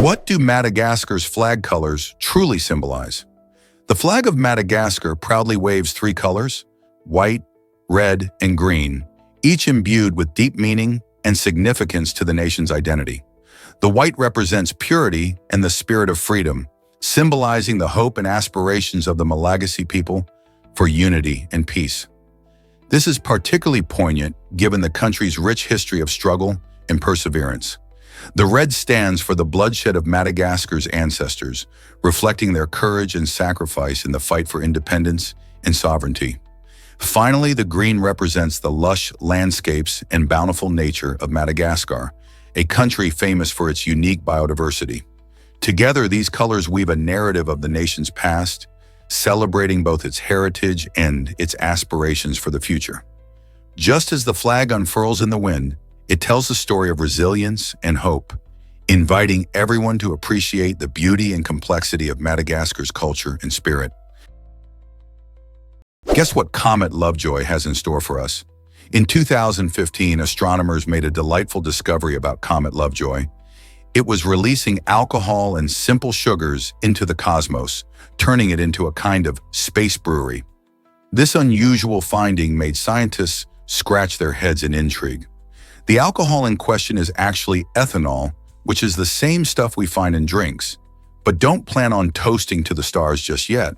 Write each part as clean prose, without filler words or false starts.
What do Madagascar's flag colors truly symbolize? The flag of Madagascar proudly waves three colors: white, red, and green, each imbued with deep meaning and significance to the nation's identity. The white represents purity and the spirit of freedom, symbolizing the hope and aspirations of the Malagasy people for unity and peace. This is particularly poignant given the country's rich history of struggle and perseverance. The red stands for the bloodshed of Madagascar's ancestors, reflecting their courage and sacrifice in the fight for independence and sovereignty. Finally, the green represents the lush landscapes and bountiful nature of Madagascar, a country famous for its unique biodiversity. Together, these colors weave a narrative of the nation's past, celebrating both its heritage and its aspirations for the future. Just as the flag unfurls in the wind, it tells the story of resilience and hope, inviting everyone to appreciate the beauty and complexity of Madagascar's culture and spirit. Guess what Comet Lovejoy has in store for us? In 2015, astronomers made a delightful discovery about Comet Lovejoy. It was releasing alcohol and simple sugars into the cosmos, turning it into a kind of space brewery. This unusual finding made scientists scratch their heads in intrigue. The alcohol in question is actually ethanol, which is the same stuff we find in drinks, but don't plan on toasting to the stars just yet.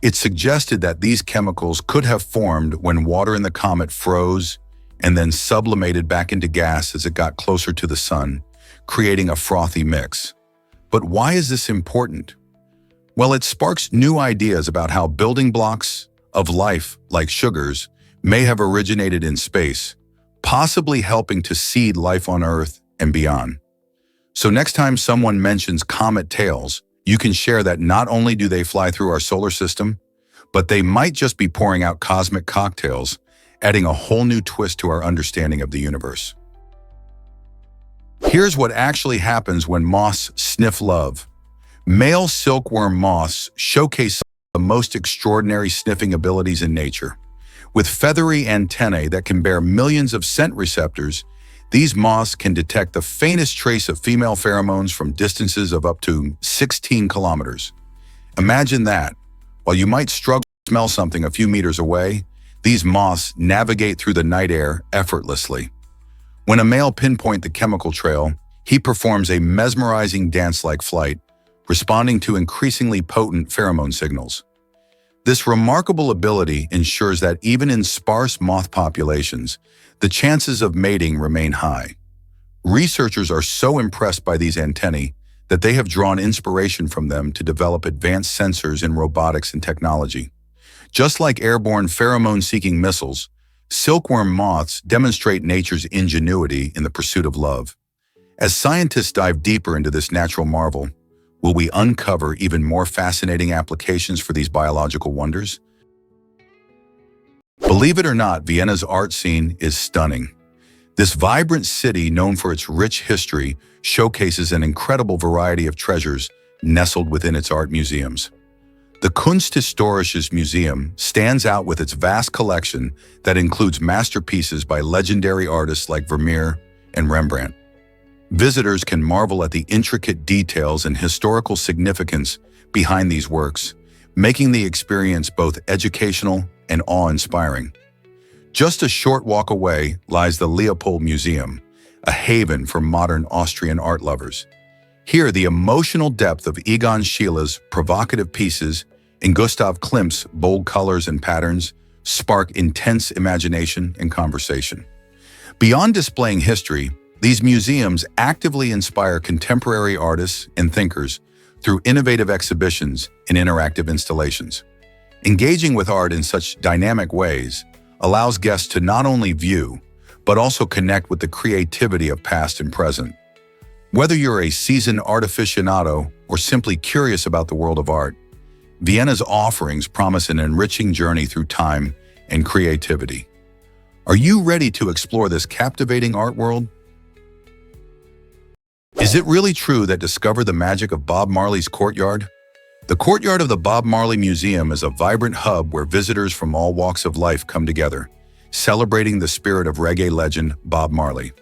It suggested that these chemicals could have formed when water in the comet froze and then sublimated back into gas as it got closer to the sun, creating a frothy mix. But why is this important? Well, it sparks new ideas about how building blocks of life, like sugars, may have originated in space, possibly helping to seed life on Earth and beyond. So next time someone mentions comet tails, you can share that not only do they fly through our solar system, but they might just be pouring out cosmic cocktails, adding a whole new twist to our understanding of the universe. Here's what actually happens when moths sniff love. Male silkworm moths showcase the most extraordinary sniffing abilities in nature. With feathery antennae that can bear millions of scent receptors, these moths can detect the faintest trace of female pheromones from distances of up to 16 kilometers. Imagine that. While you might struggle to smell something a few meters away, these moths navigate through the night air effortlessly. When a male pinpoints the chemical trail, he performs a mesmerizing dance-like flight, responding to increasingly potent pheromone signals. This remarkable ability ensures that even in sparse moth populations, the chances of mating remain high. Researchers are so impressed by these antennae that they have drawn inspiration from them to develop advanced sensors in robotics and technology. Just like airborne pheromone-seeking missiles, silkworm moths demonstrate nature's ingenuity in the pursuit of love. As scientists dive deeper into this natural marvel, will we uncover even more fascinating applications for these biological wonders? Believe it or not, Vienna's art scene is stunning. This vibrant city, known for its rich history, showcases an incredible variety of treasures nestled within its art museums. The Kunsthistorisches Museum stands out with its vast collection that includes masterpieces by legendary artists like Vermeer and Rembrandt. Visitors can marvel at the intricate details and historical significance behind these works, making the experience both educational and awe-inspiring. Just a short walk away lies the Leopold Museum, a haven for modern Austrian art lovers. Here, the emotional depth of Egon Schiele's provocative pieces and Gustav Klimt's bold colors and patterns spark intense imagination and conversation. Beyond displaying history, these museums actively inspire contemporary artists and thinkers through innovative exhibitions and interactive installations. Engaging with art in such dynamic ways allows guests to not only view, but also connect with the creativity of past and present. Whether you're a seasoned art aficionado or simply curious about the world of art, Vienna's offerings promise an enriching journey through time and creativity. Are you ready to explore this captivating art world? Is it really true that discover the magic of Bob Marley's courtyard? The courtyard of the Bob Marley Museum is a vibrant hub where visitors from all walks of life come together, celebrating the spirit of reggae legend Bob Marley.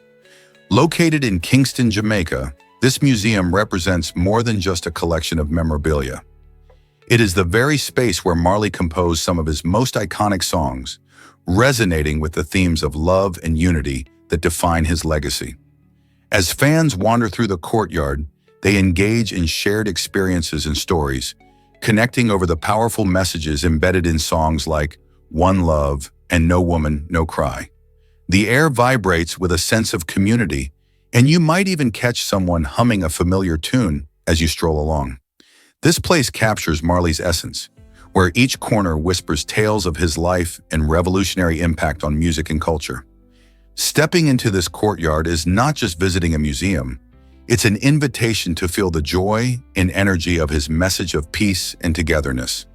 Located in Kingston, Jamaica, This museum represents more than just a collection of memorabilia. It is the very space where Marley composed some of his most iconic songs, resonating with the themes of love and unity that define his legacy. As fans wander through the courtyard, they engage in shared experiences and stories, connecting over the powerful messages embedded in songs like One Love and No Woman, No Cry. The air vibrates with a sense of community, and you might even catch someone humming a familiar tune as you stroll along. This place captures Marley's essence, where each corner whispers tales of his life and revolutionary impact on music and culture. Stepping into this courtyard is not just visiting a museum, it's an invitation to feel the joy and energy of his message of peace and togetherness.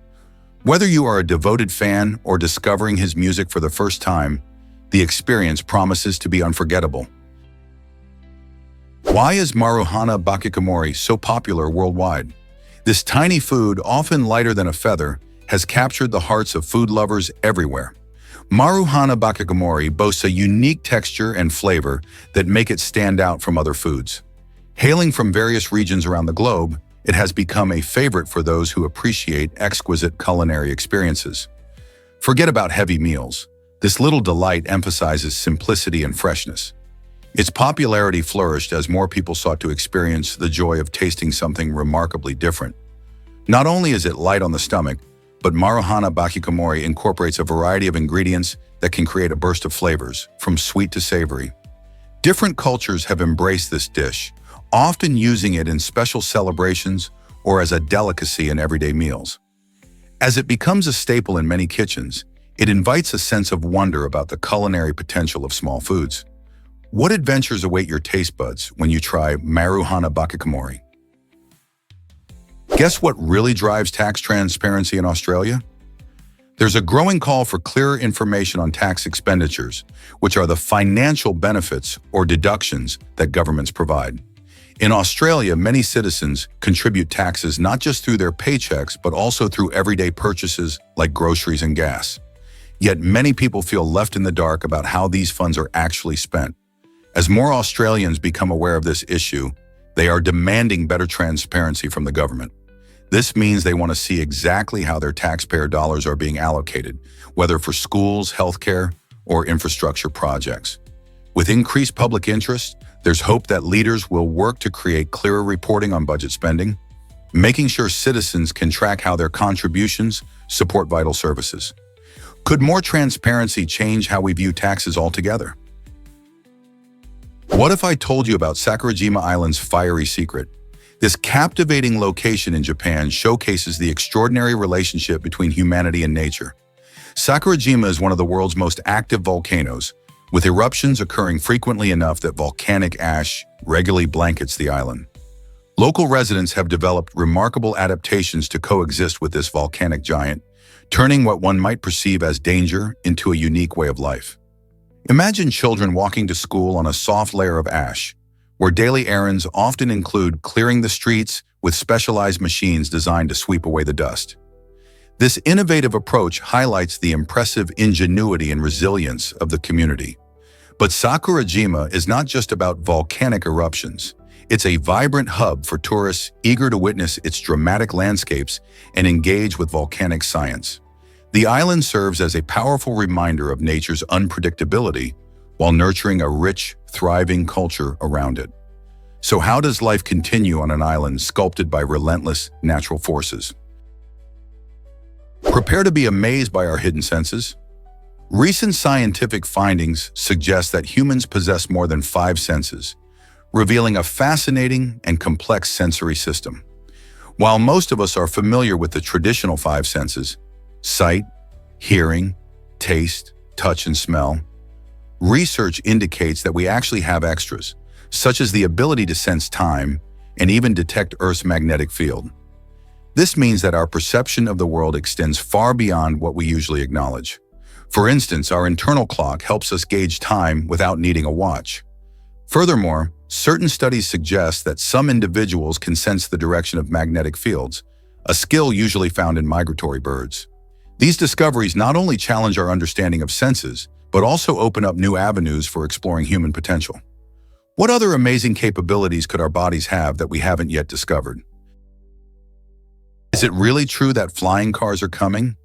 Whether you are a devoted fan or discovering his music for the first time, the experience promises to be unforgettable. Why is Maruhana bakikomori so popular worldwide? This tiny food, often lighter than a feather, has captured the hearts of food lovers everywhere. Maruhana bakikomori boasts a unique texture and flavor that make it stand out from other foods. Hailing from various regions around the globe, it has become a favorite for those who appreciate exquisite culinary experiences. Forget about heavy meals. This little delight emphasizes simplicity and freshness. Its popularity flourished as more people sought to experience the joy of tasting something remarkably different. Not only is it light on the stomach, but Maruhana bakikomori incorporates a variety of ingredients that can create a burst of flavors, from sweet to savory. Different cultures have embraced this dish, often using it in special celebrations or as a delicacy in everyday meals. As it becomes a staple in many kitchens, it invites a sense of wonder about the culinary potential of small foods. What adventures await your taste buds when you try Maruhana bakikomori? Guess what really drives tax transparency in Australia? There's a growing call for clearer information on tax expenditures, which are the financial benefits or deductions that governments provide. In Australia, many citizens contribute taxes not just through their paychecks, but also through everyday purchases like groceries and gas. Yet many people feel left in the dark about how these funds are actually spent. As more Australians become aware of this issue, they are demanding better transparency from the government. This means they want to see exactly how their taxpayer dollars are being allocated, whether for schools, healthcare, or infrastructure projects. With increased public interest, there's hope that leaders will work to create clearer reporting on budget spending, making sure citizens can track how their contributions support vital services. Could more transparency change how we view taxes altogether? What if I told you about Sakurajima Island's fiery secret? This captivating location in Japan showcases the extraordinary relationship between humanity and nature. Sakurajima is one of the world's most active volcanoes, with eruptions occurring frequently enough that volcanic ash regularly blankets the island. Local residents have developed remarkable adaptations to coexist with this volcanic giant, turning what one might perceive as danger into a unique way of life. Imagine children walking to school on a soft layer of ash, where daily errands often include clearing the streets with specialized machines designed to sweep away the dust. This innovative approach highlights the impressive ingenuity and resilience of the community. But Sakurajima is not just about volcanic eruptions. It's a vibrant hub for tourists eager to witness its dramatic landscapes and engage with volcanic science. The island serves as a powerful reminder of nature's unpredictability while nurturing a rich, thriving culture around it. So how does life continue on an island sculpted by relentless natural forces? Prepare to be amazed by our hidden senses. Recent scientific findings suggest that humans possess more than 5 senses, revealing a fascinating and complex sensory system. While most of us are familiar with the traditional 5 senses, sight, hearing, taste, touch, and smell, research indicates that we actually have extras, such as the ability to sense time and even detect Earth's magnetic field. This means that our perception of the world extends far beyond what we usually acknowledge. For instance, our internal clock helps us gauge time without needing a watch. Furthermore, certain studies suggest that some individuals can sense the direction of magnetic fields, a skill usually found in migratory birds. These discoveries not only challenge our understanding of senses, but also open up new avenues for exploring human potential. What other amazing capabilities could our bodies have that we haven't yet discovered? Is it really true that flying cars are coming?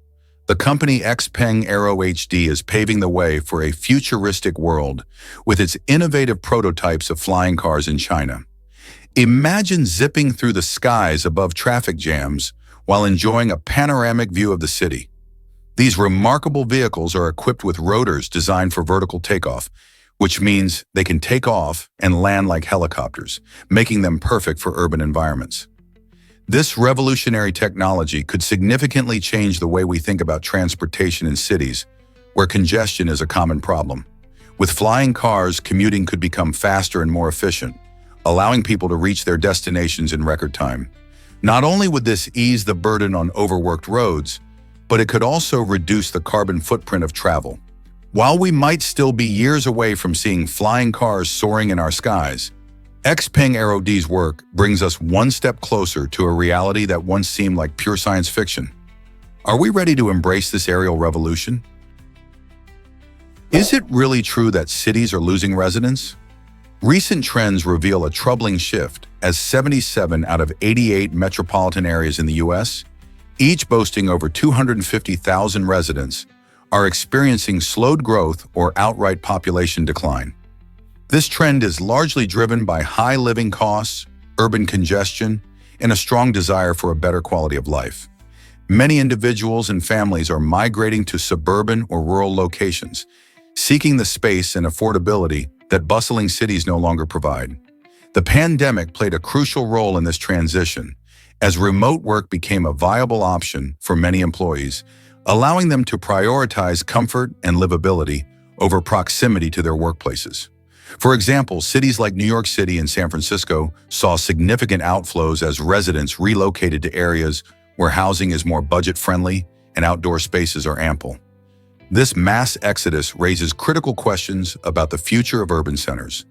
The company Xpeng Aero HD is paving the way for a futuristic world with its innovative prototypes of flying cars in China. Imagine zipping through the skies above traffic jams while enjoying a panoramic view of the city. These remarkable vehicles are equipped with rotors designed for vertical takeoff, which means they can take off and land like helicopters, making them perfect for urban environments. This revolutionary technology could significantly change the way we think about transportation in cities, where congestion is a common problem. With flying cars, commuting could become faster and more efficient, allowing people to reach their destinations in record time. Not only would this ease the burden on overworked roads, but it could also reduce the carbon footprint of travel. While we might still be years away from seeing flying cars soaring in our skies, Xpeng Aero D's work brings us one step closer to a reality that once seemed like pure science fiction. Are we ready to embrace this aerial revolution? Is it really true that cities are losing residents? Recent trends reveal a troubling shift as 77 out of 88 metropolitan areas in the U.S., each boasting over 250,000 residents, are experiencing slowed growth or outright population decline. This trend is largely driven by high living costs, urban congestion, and a strong desire for a better quality of life. Many individuals and families are migrating to suburban or rural locations, seeking the space and affordability that bustling cities no longer provide. The pandemic played a crucial role in this transition, as remote work became a viable option for many employees, allowing them to prioritize comfort and livability over proximity to their workplaces. For example, cities like New York City and San Francisco saw significant outflows as residents relocated to areas where housing is more budget-friendly and outdoor spaces are ample. This mass exodus raises critical questions about the future of urban centers.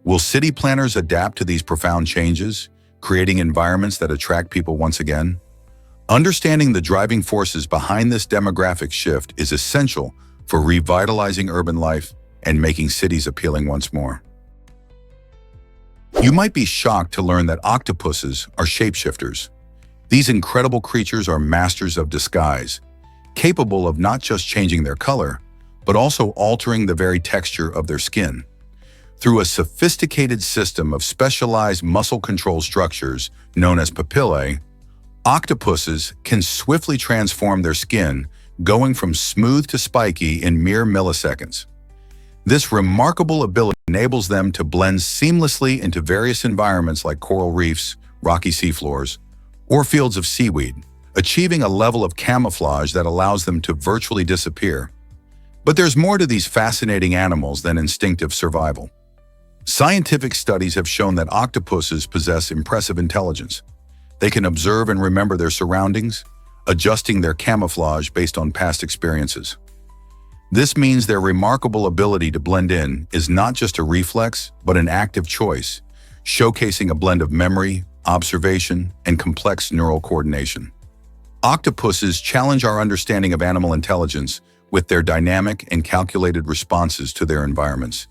Will city planners adapt to these profound changes, creating environments that attract people once again? Understanding the driving forces behind this demographic shift is essential for revitalizing urban life and making cities appealing once more. You might be shocked to learn that octopuses are shapeshifters. These incredible creatures are masters of disguise, capable of not just changing their color, but also altering the very texture of their skin. Through a sophisticated system of specialized muscle control structures known as papillae, octopuses can swiftly transform their skin, going from smooth to spiky in mere milliseconds. This remarkable ability enables them to blend seamlessly into various environments like coral reefs, rocky seafloors, or fields of seaweed, achieving a level of camouflage that allows them to virtually disappear. But there's more to these fascinating animals than instinctive survival. Scientific studies have shown that octopuses possess impressive intelligence. They can observe and remember their surroundings, adjusting their camouflage based on past experiences. This means their remarkable ability to blend in is not just a reflex, but an active choice, showcasing a blend of memory, observation, and complex neural coordination. Octopuses challenge our understanding of animal intelligence with their dynamic and calculated responses to their environments.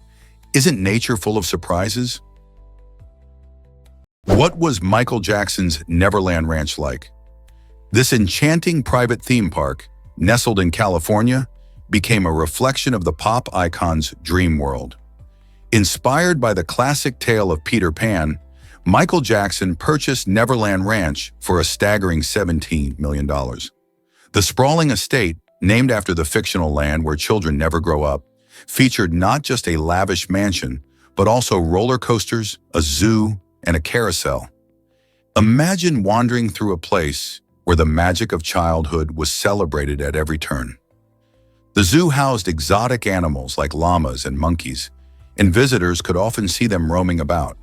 Isn't nature full of surprises? What was Michael Jackson's Neverland Ranch like? This enchanting private theme park, nestled in California, became a reflection of the pop icon's dream world. Inspired by the classic tale of Peter Pan, Michael Jackson purchased Neverland Ranch for a staggering $17 million. The sprawling estate, named after the fictional land where children never grow up, featured not just a lavish mansion, but also roller coasters, a zoo, and a carousel. Imagine wandering through a place where the magic of childhood was celebrated at every turn. The zoo housed exotic animals like llamas and monkeys, and visitors could often see them roaming about.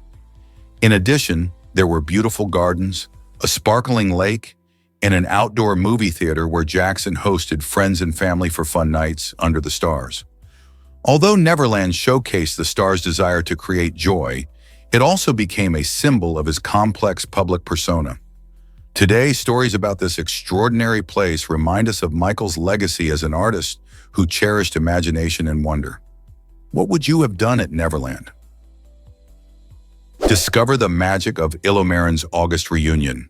In addition, there were beautiful gardens, a sparkling lake, and an outdoor movie theater where Jackson hosted friends and family for fun nights under the stars. Although Neverland showcased the star's desire to create joy, it also became a symbol of his complex public persona. Today, stories about this extraordinary place remind us of Michael's legacy as an artist who cherished imagination and wonder. What would you have done at Neverland? Discover the magic of Ilomarin's August reunion.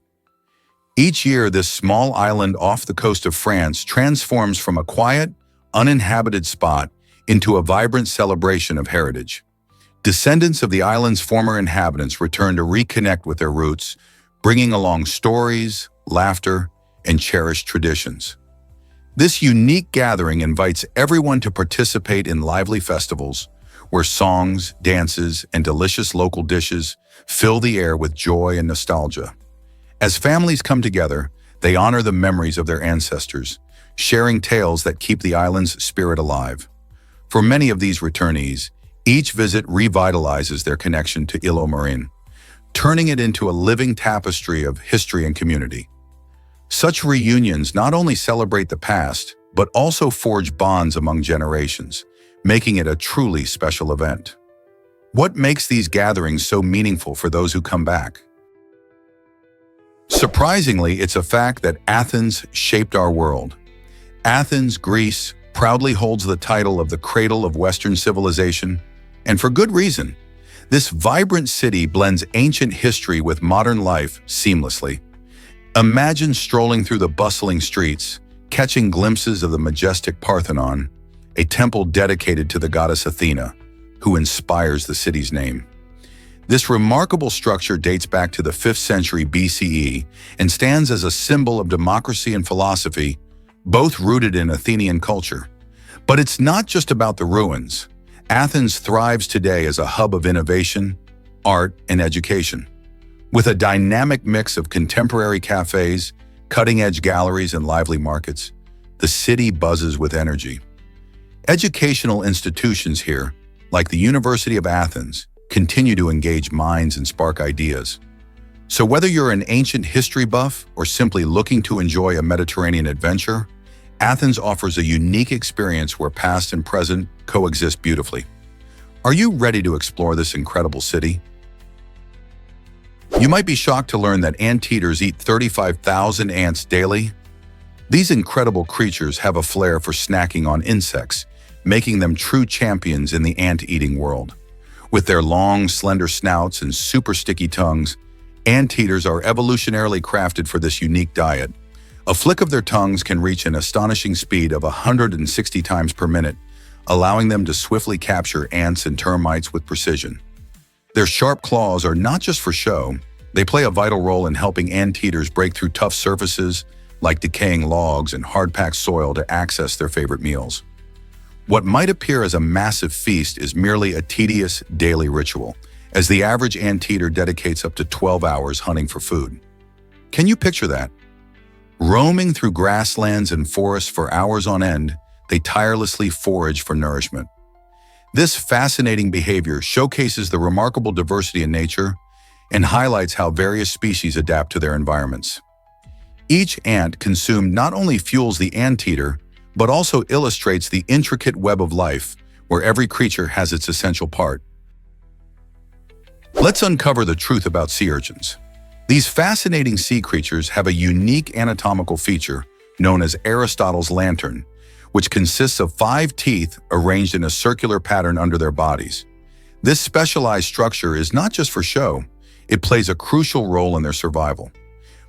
Each year, this small island off the coast of France transforms from a quiet, uninhabited spot into a vibrant celebration of heritage. Descendants of the island's former inhabitants return to reconnect with their roots, bringing along stories, laughter, and cherished traditions. This unique gathering invites everyone to participate in lively festivals, where songs, dances, and delicious local dishes fill the air with joy and nostalgia. As families come together, they honor the memories of their ancestors, sharing tales that keep the island's spirit alive. For many of these returnees, each visit revitalizes their connection to Ilomarin, turning it into a living tapestry of history and community. Such reunions not only celebrate the past, but also forge bonds among generations, making it a truly special event. What makes these gatherings so meaningful for those who come back? Surprisingly, it's a fact that Athens shaped our world. Athens, Greece, proudly holds the title of the cradle of Western civilization, and for good reason. This vibrant city blends ancient history with modern life seamlessly. Imagine strolling through the bustling streets, catching glimpses of the majestic Parthenon, a temple dedicated to the goddess Athena, who inspires the city's name. This remarkable structure dates back to the 5th century BCE and stands as a symbol of democracy and philosophy, both rooted in Athenian culture. But it's not just about the ruins. Athens thrives today as a hub of innovation, art, and education. With a dynamic mix of contemporary cafes, cutting-edge galleries, and lively markets, the city buzzes with energy. Educational institutions here, like the University of Athens, continue to engage minds and spark ideas. So whether you're an ancient history buff or simply looking to enjoy a Mediterranean adventure, Athens offers a unique experience where past and present coexist beautifully. Are you ready to explore this incredible city? You might be shocked to learn that anteaters eat 35,000 ants daily. These incredible creatures have a flair for snacking on insects, making them true champions in the ant-eating world. With their long, slender snouts and super sticky tongues, anteaters are evolutionarily crafted for this unique diet. A flick of their tongues can reach an astonishing speed of 160 times per minute, allowing them to swiftly capture ants and termites with precision. Their sharp claws are not just for show, they play a vital role in helping anteaters break through tough surfaces like decaying logs and hard-packed soil to access their favorite meals. What might appear as a massive feast is merely a tedious daily ritual, as the average anteater dedicates up to 12 hours hunting for food. Can you picture that? Roaming through grasslands and forests for hours on end, they tirelessly forage for nourishment. This fascinating behavior showcases the remarkable diversity in nature and highlights how various species adapt to their environments. Each ant consumed not only fuels the anteater, but also illustrates the intricate web of life where every creature has its essential part. Let's uncover the truth about sea urchins. These fascinating sea creatures have a unique anatomical feature known as Aristotle's lantern, which consists of 5 teeth arranged in a circular pattern under their bodies. This specialized structure is not just for show, it plays a crucial role in their survival.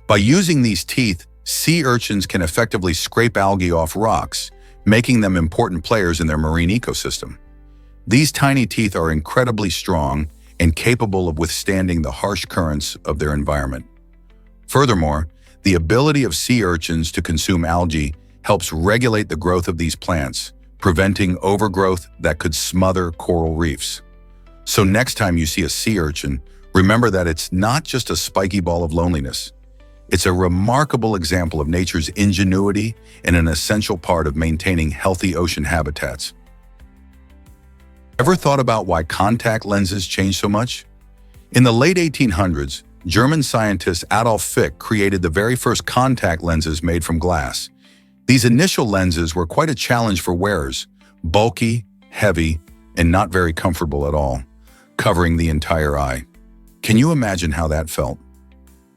By using these teeth, sea urchins can effectively scrape algae off rocks, making them important players in their marine ecosystem. These tiny teeth are incredibly strong and capable of withstanding the harsh currents of their environment. Furthermore, the ability of sea urchins to consume algae helps regulate the growth of these plants, preventing overgrowth that could smother coral reefs. So next time you see a sea urchin, remember that it's not just a spiky ball of loneliness. It's a remarkable example of nature's ingenuity and an essential part of maintaining healthy ocean habitats. Ever thought about why contact lenses change so much? In the late 1800s, German scientist Adolf Fick created the very first contact lenses made from glass. These initial lenses were quite a challenge for wearers, bulky, heavy, and not very comfortable at all, covering the entire eye. Can you imagine how that felt?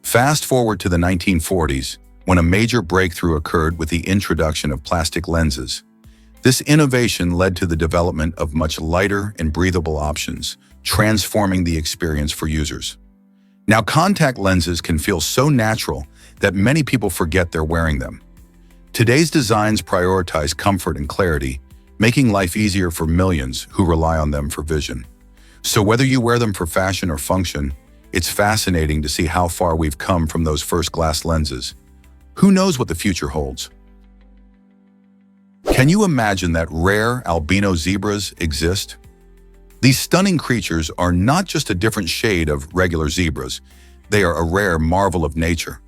Fast forward to the 1940s, when a major breakthrough occurred with the introduction of plastic lenses. This innovation led to the development of much lighter and breathable options, transforming the experience for users. Now, contact lenses can feel so natural that many people forget they're wearing them. Today's designs prioritize comfort and clarity, making life easier for millions who rely on them for vision. So whether you wear them for fashion or function, it's fascinating to see how far we've come from those first glass lenses. Who knows what the future holds? Can you imagine that rare albino zebras exist? These stunning creatures are not just a different shade of regular zebras, they are a rare marvel of nature.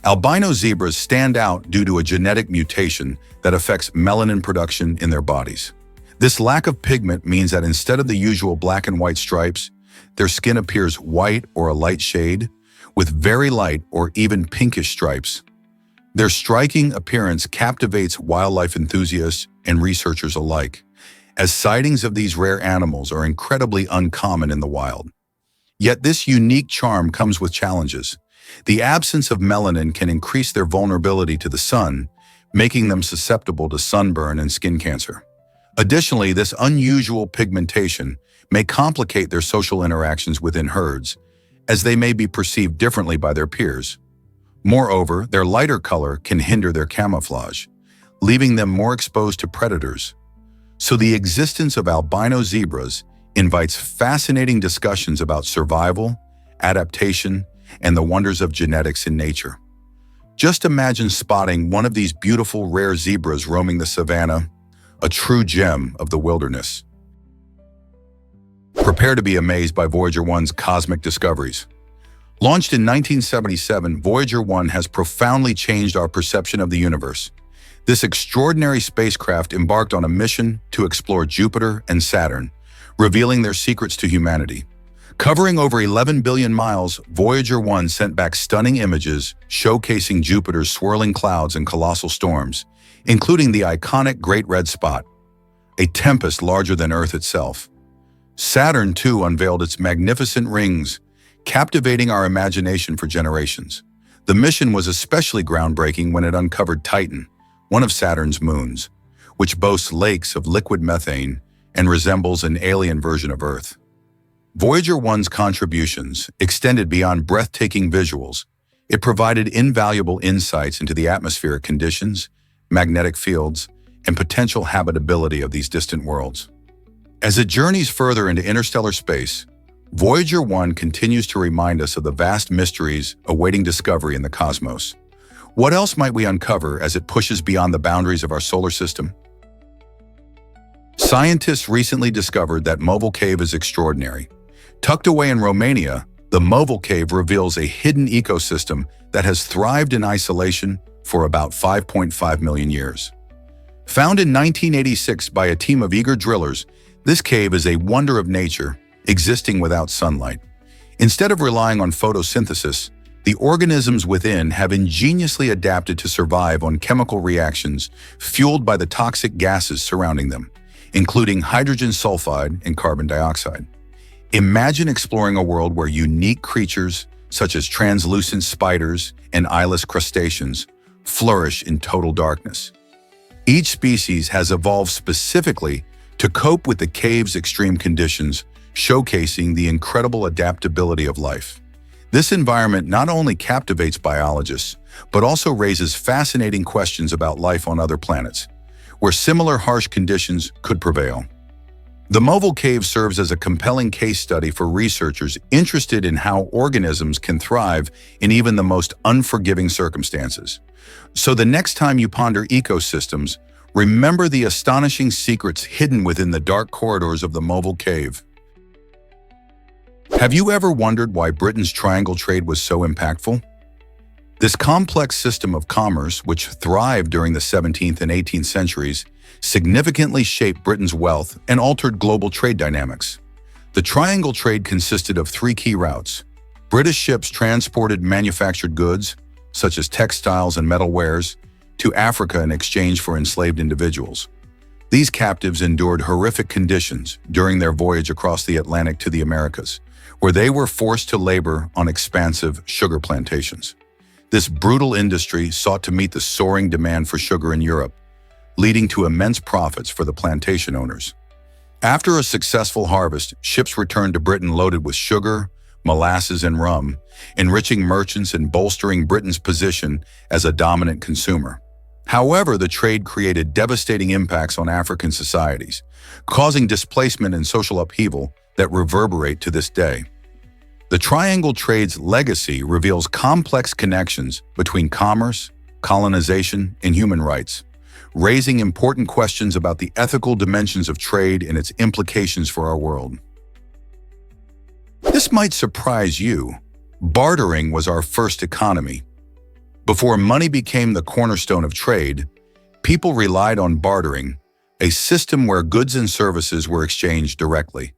Albino zebras stand out due to a genetic mutation that affects melanin production in their bodies. This lack of pigment means that instead of the usual black and white stripes, their skin appears white or a light shade, with very light or even pinkish stripes. Their striking appearance captivates wildlife enthusiasts and researchers alike, as sightings of these rare animals are incredibly uncommon in the wild. Yet this unique charm comes with challenges. The absence of melanin can increase their vulnerability to the sun, making them susceptible to sunburn and skin cancer. Additionally, this unusual pigmentation may complicate their social interactions within herds, as they may be perceived differently by their peers. Moreover, their lighter color can hinder their camouflage, leaving them more exposed to predators. So the existence of albino zebras invites fascinating discussions about survival, adaptation, and the wonders of genetics in nature. Just imagine spotting one of these beautiful rare zebras roaming the savanna, a true gem of the wilderness. Prepare to be amazed by Voyager 1's cosmic discoveries. Launched in 1977, Voyager 1 has profoundly changed our perception of the universe. This extraordinary spacecraft embarked on a mission to explore Jupiter and Saturn, revealing their secrets to humanity. Covering over 11 billion miles, Voyager 1 sent back stunning images showcasing Jupiter's swirling clouds and colossal storms, including the iconic Great Red Spot, a tempest larger than Earth itself. Saturn, too, unveiled its magnificent rings, captivating our imagination for generations. The mission was especially groundbreaking when it uncovered Titan, one of Saturn's moons, which boasts lakes of liquid methane and resembles an alien version of Earth. Voyager 1's contributions extended beyond breathtaking visuals. It provided invaluable insights into the atmospheric conditions, magnetic fields, and potential habitability of these distant worlds. As it journeys further into interstellar space, Voyager 1 continues to remind us of the vast mysteries awaiting discovery in the cosmos. What else might we uncover as it pushes beyond the boundaries of our solar system? Scientists recently discovered that Movil Cave is extraordinary. Tucked away in Romania, the Movil Cave reveals a hidden ecosystem that has thrived in isolation for about 5.5 million years. Found in 1986 by a team of eager drillers, this cave is a wonder of nature, existing without sunlight. Instead of relying on photosynthesis, the organisms within have ingeniously adapted to survive on chemical reactions fueled by the toxic gases surrounding them, including hydrogen sulfide and carbon dioxide. Imagine exploring a world where unique creatures, such as translucent spiders and eyeless crustaceans, flourish in total darkness. Each species has evolved specifically to cope with the cave's extreme conditions, showcasing the incredible adaptability of life. This environment not only captivates biologists, but also raises fascinating questions about life on other planets, where similar harsh conditions could prevail. The Movil Cave serves as a compelling case study for researchers interested in how organisms can thrive in even the most unforgiving circumstances. So the next time you ponder ecosystems, remember the astonishing secrets hidden within the dark corridors of the Movil Cave. Have you ever wondered why Britain's triangle trade was so impactful? This complex system of commerce, which thrived during the 17th and 18th centuries, significantly shaped Britain's wealth and altered global trade dynamics. The triangle trade consisted of three key routes. British ships transported manufactured goods, such as textiles and metal wares, to Africa in exchange for enslaved individuals. These captives endured horrific conditions during their voyage across the Atlantic to the Americas, where they were forced to labor on expansive sugar plantations. This brutal industry sought to meet the soaring demand for sugar in Europe, leading to immense profits for the plantation owners. After a successful harvest, ships returned to Britain loaded with sugar, molasses, and rum, enriching merchants and bolstering Britain's position as a dominant consumer. However, the trade created devastating impacts on African societies, causing displacement and social upheaval that reverberate to this day. The Triangle Trade's legacy reveals complex connections between commerce, colonization, and human rights, raising important questions about the ethical dimensions of trade and its implications for our world. This might surprise you. Bartering was our first economy. Before money became the cornerstone of trade, people relied on bartering, a system where goods and services were exchanged directly.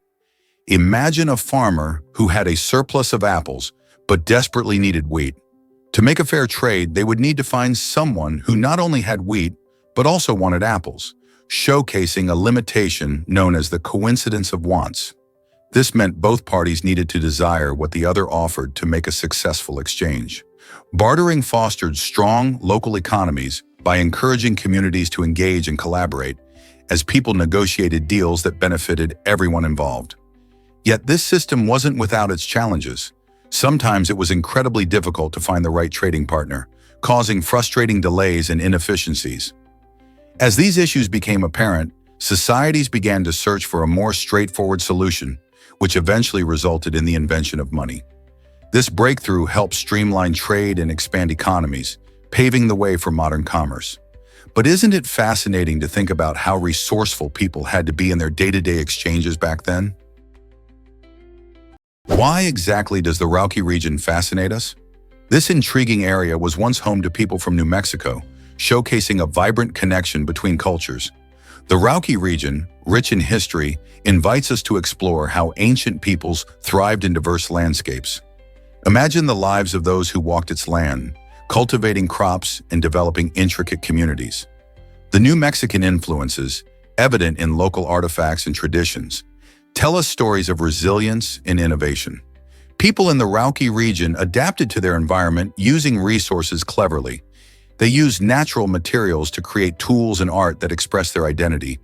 Imagine a farmer who had a surplus of apples but desperately needed wheat. To make a fair trade, they would need to find someone who not only had wheat but also wanted apples, showcasing a limitation known as the coincidence of wants. This meant both parties needed to desire what the other offered to make a successful exchange. Bartering fostered strong local economies by encouraging communities to engage and collaborate as people negotiated deals that benefited everyone involved. Yet this system wasn't without its challenges. Sometimes it was incredibly difficult to find the right trading partner, causing frustrating delays and inefficiencies. As these issues became apparent, societies began to search for a more straightforward solution, which eventually resulted in the invention of money. This breakthrough helped streamline trade and expand economies, paving the way for modern commerce. But isn't it fascinating to think about how resourceful people had to be in their day-to-day exchanges back then? Why exactly does the Rauque region fascinate us? This intriguing area was once home to people from New Mexico, showcasing a vibrant connection between cultures. The Rauque region, rich in history, invites us to explore how ancient peoples thrived in diverse landscapes. Imagine the lives of those who walked its land, cultivating crops and developing intricate communities. The New Mexican influences, evident in local artifacts and traditions, tell us stories of resilience and innovation. People in the Rauque region adapted to their environment using resources cleverly. They used natural materials to create tools and art that express their identity.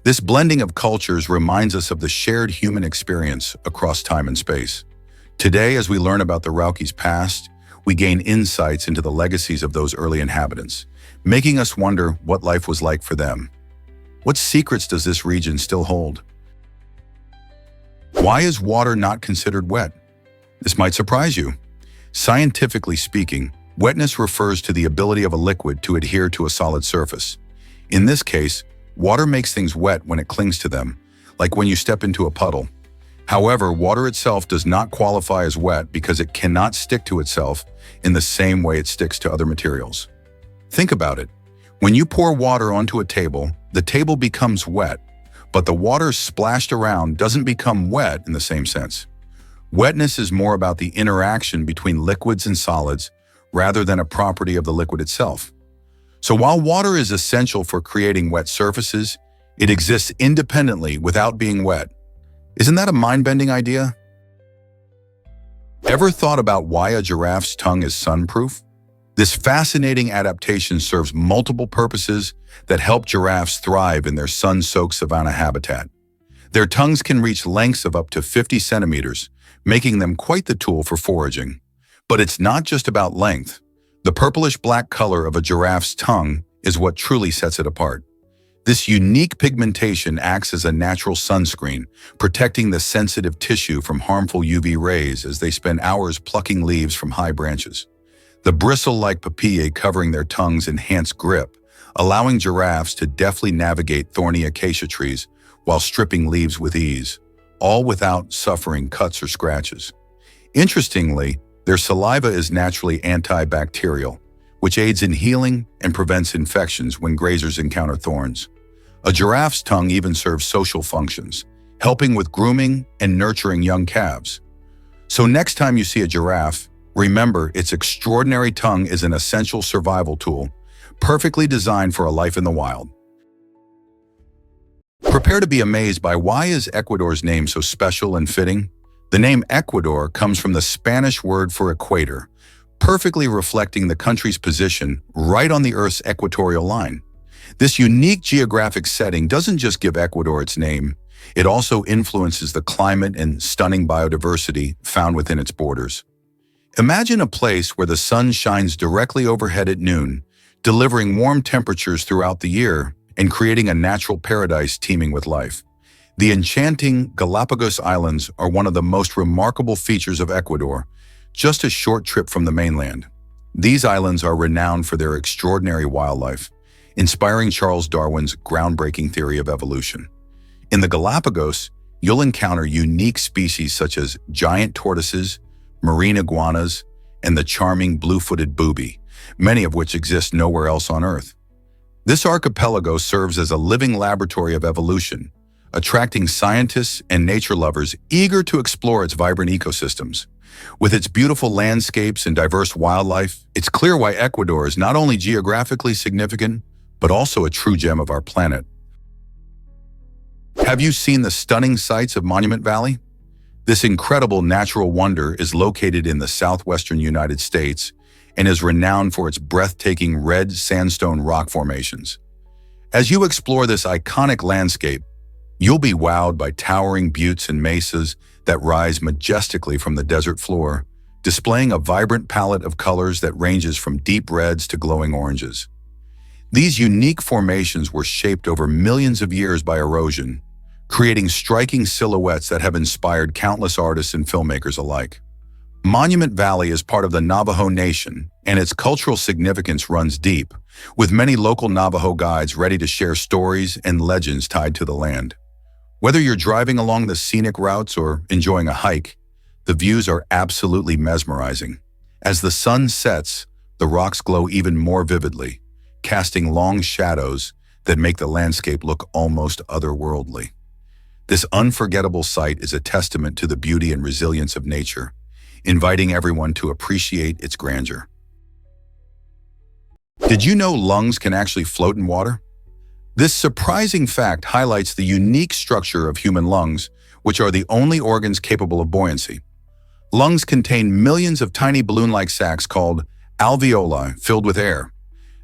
This blending of cultures reminds us of the shared human experience across time and space. Today, as we learn about the Rauque's past, we gain insights into the legacies of those early inhabitants, making us wonder what life was like for them. What secrets does this region still hold? Why is water not considered wet? This might surprise you. Scientifically speaking, wetness refers to the ability of a liquid to adhere to a solid surface. In this case, water makes things wet when it clings to them, like when you step into a puddle. However, water itself does not qualify as wet because it cannot stick to itself in the same way it sticks to other materials. Think about it. When you pour water onto a table, the table becomes wet, but the water splashed around doesn't become wet in the same sense. Wetness is more about the interaction between liquids and solids rather than a property of the liquid itself. So while water is essential for creating wet surfaces, it exists independently without being wet. Isn't that a mind-bending idea? Ever thought about why a giraffe's tongue is sunproof? This fascinating adaptation serves multiple purposes that help giraffes thrive in their sun-soaked savanna habitat. Their tongues can reach lengths of up to 50 centimeters, making them quite the tool for foraging. But it's not just about length. The purplish-black color of a giraffe's tongue is what truly sets it apart. This unique pigmentation acts as a natural sunscreen, protecting the sensitive tissue from harmful UV rays as they spend hours plucking leaves from high branches. The bristle-like papillae covering their tongues enhance grip, allowing giraffes to deftly navigate thorny acacia trees while stripping leaves with ease, all without suffering cuts or scratches. Interestingly, their saliva is naturally antibacterial, which aids in healing and prevents infections when grazers encounter thorns. A giraffe's tongue even serves social functions, helping with grooming and nurturing young calves. So next time you see a giraffe, remember its extraordinary tongue is an essential survival tool, perfectly designed for a life in the wild. Prepare to be amazed by why is Ecuador's name so special and fitting? The name Ecuador comes from the Spanish word for equator, perfectly reflecting the country's position right on the Earth's equatorial line. This unique geographic setting doesn't just give Ecuador its name, it also influences the climate and stunning biodiversity found within its borders. Imagine a place where the sun shines directly overhead at noon, delivering warm temperatures throughout the year and creating a natural paradise teeming with life. The enchanting Galapagos Islands are one of the most remarkable features of Ecuador, just a short trip from the mainland. These islands are renowned for their extraordinary wildlife, inspiring Charles Darwin's groundbreaking theory of evolution. In the Galapagos, you'll encounter unique species such as giant tortoises, marine iguanas, and the charming blue-footed booby, many of which exist nowhere else on Earth. This archipelago serves as a living laboratory of evolution, attracting scientists and nature lovers eager to explore its vibrant ecosystems. With its beautiful landscapes and diverse wildlife, it's clear why Ecuador is not only geographically significant, but also a true gem of our planet. Have you seen the stunning sights of Monument Valley? This incredible natural wonder is located in the southwestern United States and is renowned for its breathtaking red sandstone rock formations. As you explore this iconic landscape, you'll be wowed by towering buttes and mesas that rise majestically from the desert floor, displaying a vibrant palette of colors that ranges from deep reds to glowing oranges. These unique formations were shaped over millions of years by erosion, creating striking silhouettes that have inspired countless artists and filmmakers alike. Monument Valley is part of the Navajo Nation, and its cultural significance runs deep, with many local Navajo guides ready to share stories and legends tied to the land. Whether you're driving along the scenic routes or enjoying a hike, the views are absolutely mesmerizing. As the sun sets, the rocks glow even more vividly, casting long shadows that make the landscape look almost otherworldly. This unforgettable sight is a testament to the beauty and resilience of nature, inviting everyone to appreciate its grandeur. Did you know lungs can actually float in water? This surprising fact highlights the unique structure of human lungs, which are the only organs capable of buoyancy. Lungs contain millions of tiny balloon-like sacs called alveoli filled with air.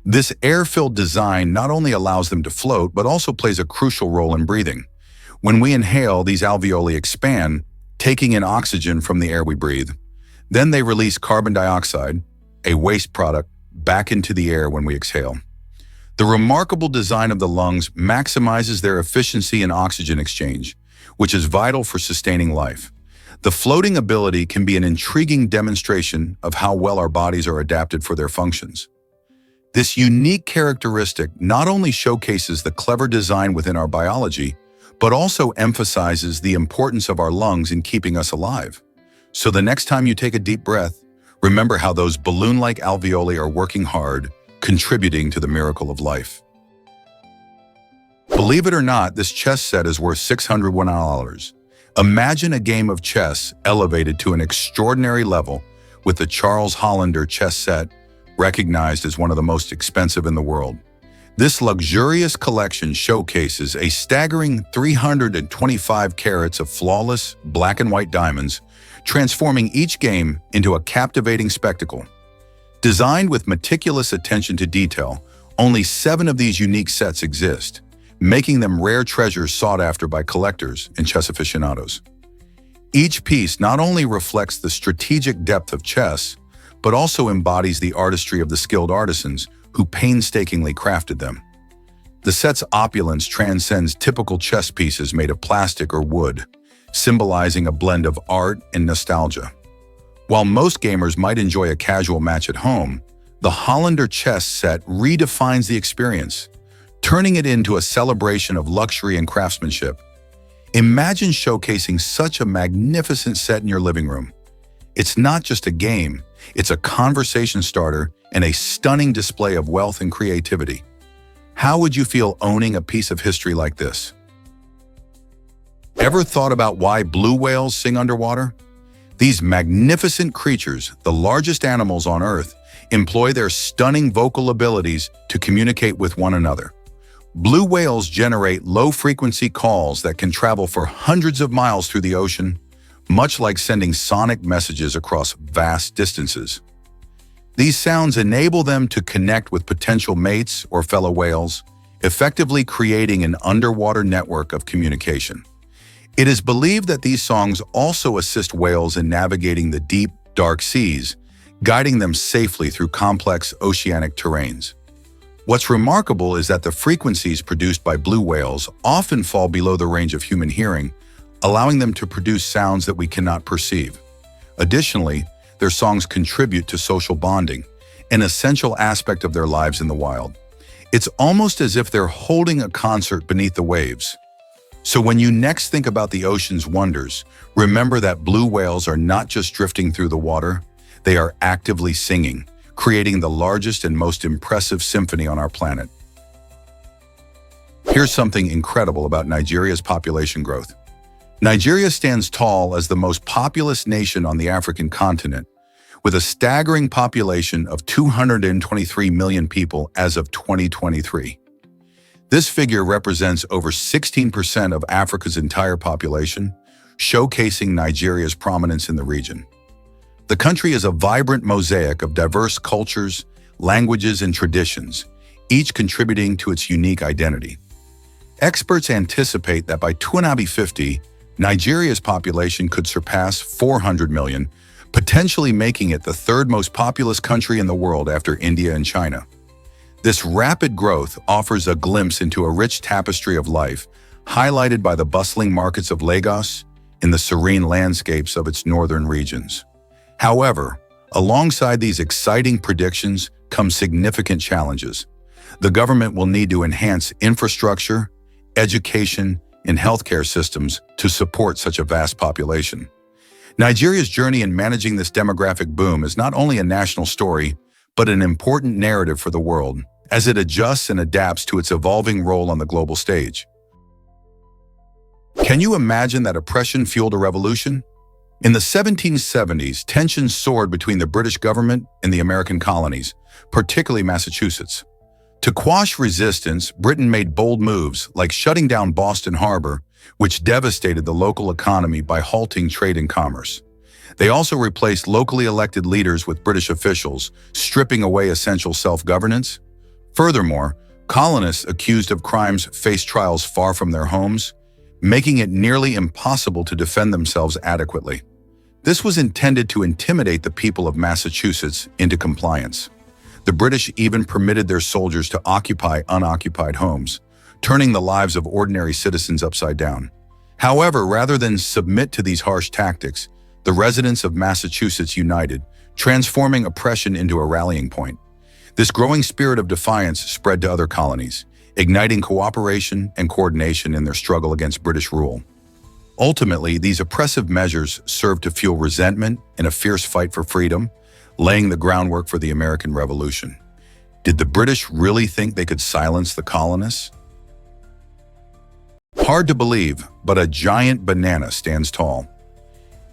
This air-filled design not only allows them to float, but also plays a crucial role in breathing. When we inhale, these alveoli expand, taking in oxygen from the air we breathe. Then they release carbon dioxide, a waste product, back into the air when we exhale. The remarkable design of the lungs maximizes their efficiency in oxygen exchange, which is vital for sustaining life. The floating ability can be an intriguing demonstration of how well our bodies are adapted for their functions. This unique characteristic not only showcases the clever design within our biology, but also emphasizes the importance of our lungs in keeping us alive. So the next time you take a deep breath, remember how those balloon-like alveoli are working hard, contributing to the miracle of life. Believe it or not, this chess set is worth $601. Imagine a game of chess elevated to an extraordinary level with the Charles Hollander chess set, recognized as one of the most expensive in the world. This luxurious collection showcases a staggering 325 carats of flawless black and white diamonds, transforming each game into a captivating spectacle. Designed with meticulous attention to detail, only 7 of these unique sets exist, making them rare treasures sought after by collectors and chess aficionados. Each piece not only reflects the strategic depth of chess, but also embodies the artistry of the skilled artisans who painstakingly crafted them. The set's opulence transcends typical chess pieces made of plastic or wood, symbolizing a blend of art and nostalgia. While most gamers might enjoy a casual match at home, the Hollander chess set redefines the experience, turning it into a celebration of luxury and craftsmanship. Imagine showcasing such a magnificent set in your living room. It's not just a game, it's a conversation starter and a stunning display of wealth and creativity. How would you feel owning a piece of history like this? Ever thought about why blue whales sing underwater? These magnificent creatures, the largest animals on Earth, employ their stunning vocal abilities to communicate with one another. Blue whales generate low-frequency calls that can travel for hundreds of miles through the ocean, much like sending sonic messages across vast distances. These sounds enable them to connect with potential mates or fellow whales, effectively creating an underwater network of communication. It is believed that these songs also assist whales in navigating the deep, dark seas, guiding them safely through complex oceanic terrains. What's remarkable is that the frequencies produced by blue whales often fall below the range of human hearing, allowing them to produce sounds that we cannot perceive. Additionally, their songs contribute to social bonding, an essential aspect of their lives in the wild. It's almost as if they're holding a concert beneath the waves. So when you next think about the ocean's wonders, remember that blue whales are not just drifting through the water, they are actively singing, creating the largest and most impressive symphony on our planet. Here's something incredible about Nigeria's population growth. Nigeria stands tall as the most populous nation on the African continent, with a staggering population of 223 million people as of 2023. This figure represents over 16% of Africa's entire population, showcasing Nigeria's prominence in the region. The country is a vibrant mosaic of diverse cultures, languages, and traditions, each contributing to its unique identity. Experts anticipate that by 2050, Nigeria's population could surpass 400 million, potentially making it the third most populous country in the world after India and China. This rapid growth offers a glimpse into a rich tapestry of life, highlighted by the bustling markets of Lagos and the serene landscapes of its northern regions. However, alongside these exciting predictions come significant challenges. The government will need to enhance infrastructure, education, and healthcare systems to support such a vast population. Nigeria's journey in managing this demographic boom is not only a national story, but an important narrative for the world, as it adjusts and adapts to its evolving role on the global stage. Can you imagine that oppression fueled a revolution? In the 1770s, tensions soared between the British government and the American colonies, particularly Massachusetts. To quash resistance, Britain made bold moves like shutting down Boston Harbor, which devastated the local economy by halting trade and commerce. They also replaced locally elected leaders with British officials, stripping away essential self-governance. Furthermore, colonists accused of crimes faced trials far from their homes, making it nearly impossible to defend themselves adequately. This was intended to intimidate the people of Massachusetts into compliance. The British even permitted their soldiers to occupy unoccupied homes, turning the lives of ordinary citizens upside down. However, rather than submit to these harsh tactics, the residents of Massachusetts united, transforming oppression into a rallying point. This growing spirit of defiance spread to other colonies, igniting cooperation and coordination in their struggle against British rule. Ultimately, these oppressive measures served to fuel resentment and a fierce fight for freedom, laying the groundwork for the American Revolution. Did the British really think they could silence the colonists? Hard to believe, but a giant banana stands tall.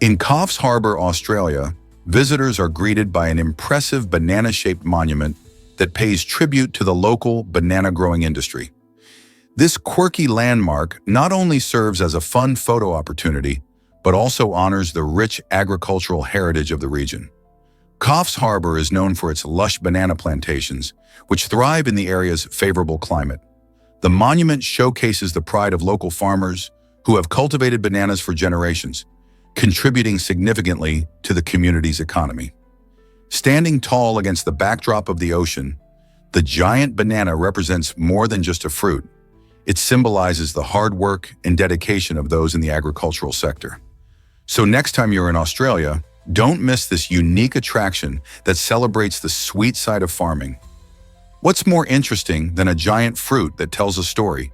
In Coffs Harbour, Australia, visitors are greeted by an impressive banana-shaped monument that pays tribute to the local banana-growing industry. This quirky landmark not only serves as a fun photo opportunity, but also honors the rich agricultural heritage of the region. Coffs Harbour is known for its lush banana plantations, which thrive in the area's favorable climate. The monument showcases the pride of local farmers who have cultivated bananas for generations, contributing significantly to the community's economy. Standing tall against the backdrop of the ocean, the giant banana represents more than just a fruit. It symbolizes the hard work and dedication of those in the agricultural sector. So next time you're in Australia, don't miss this unique attraction that celebrates the sweet side of farming. What's more interesting than a giant fruit that tells a story?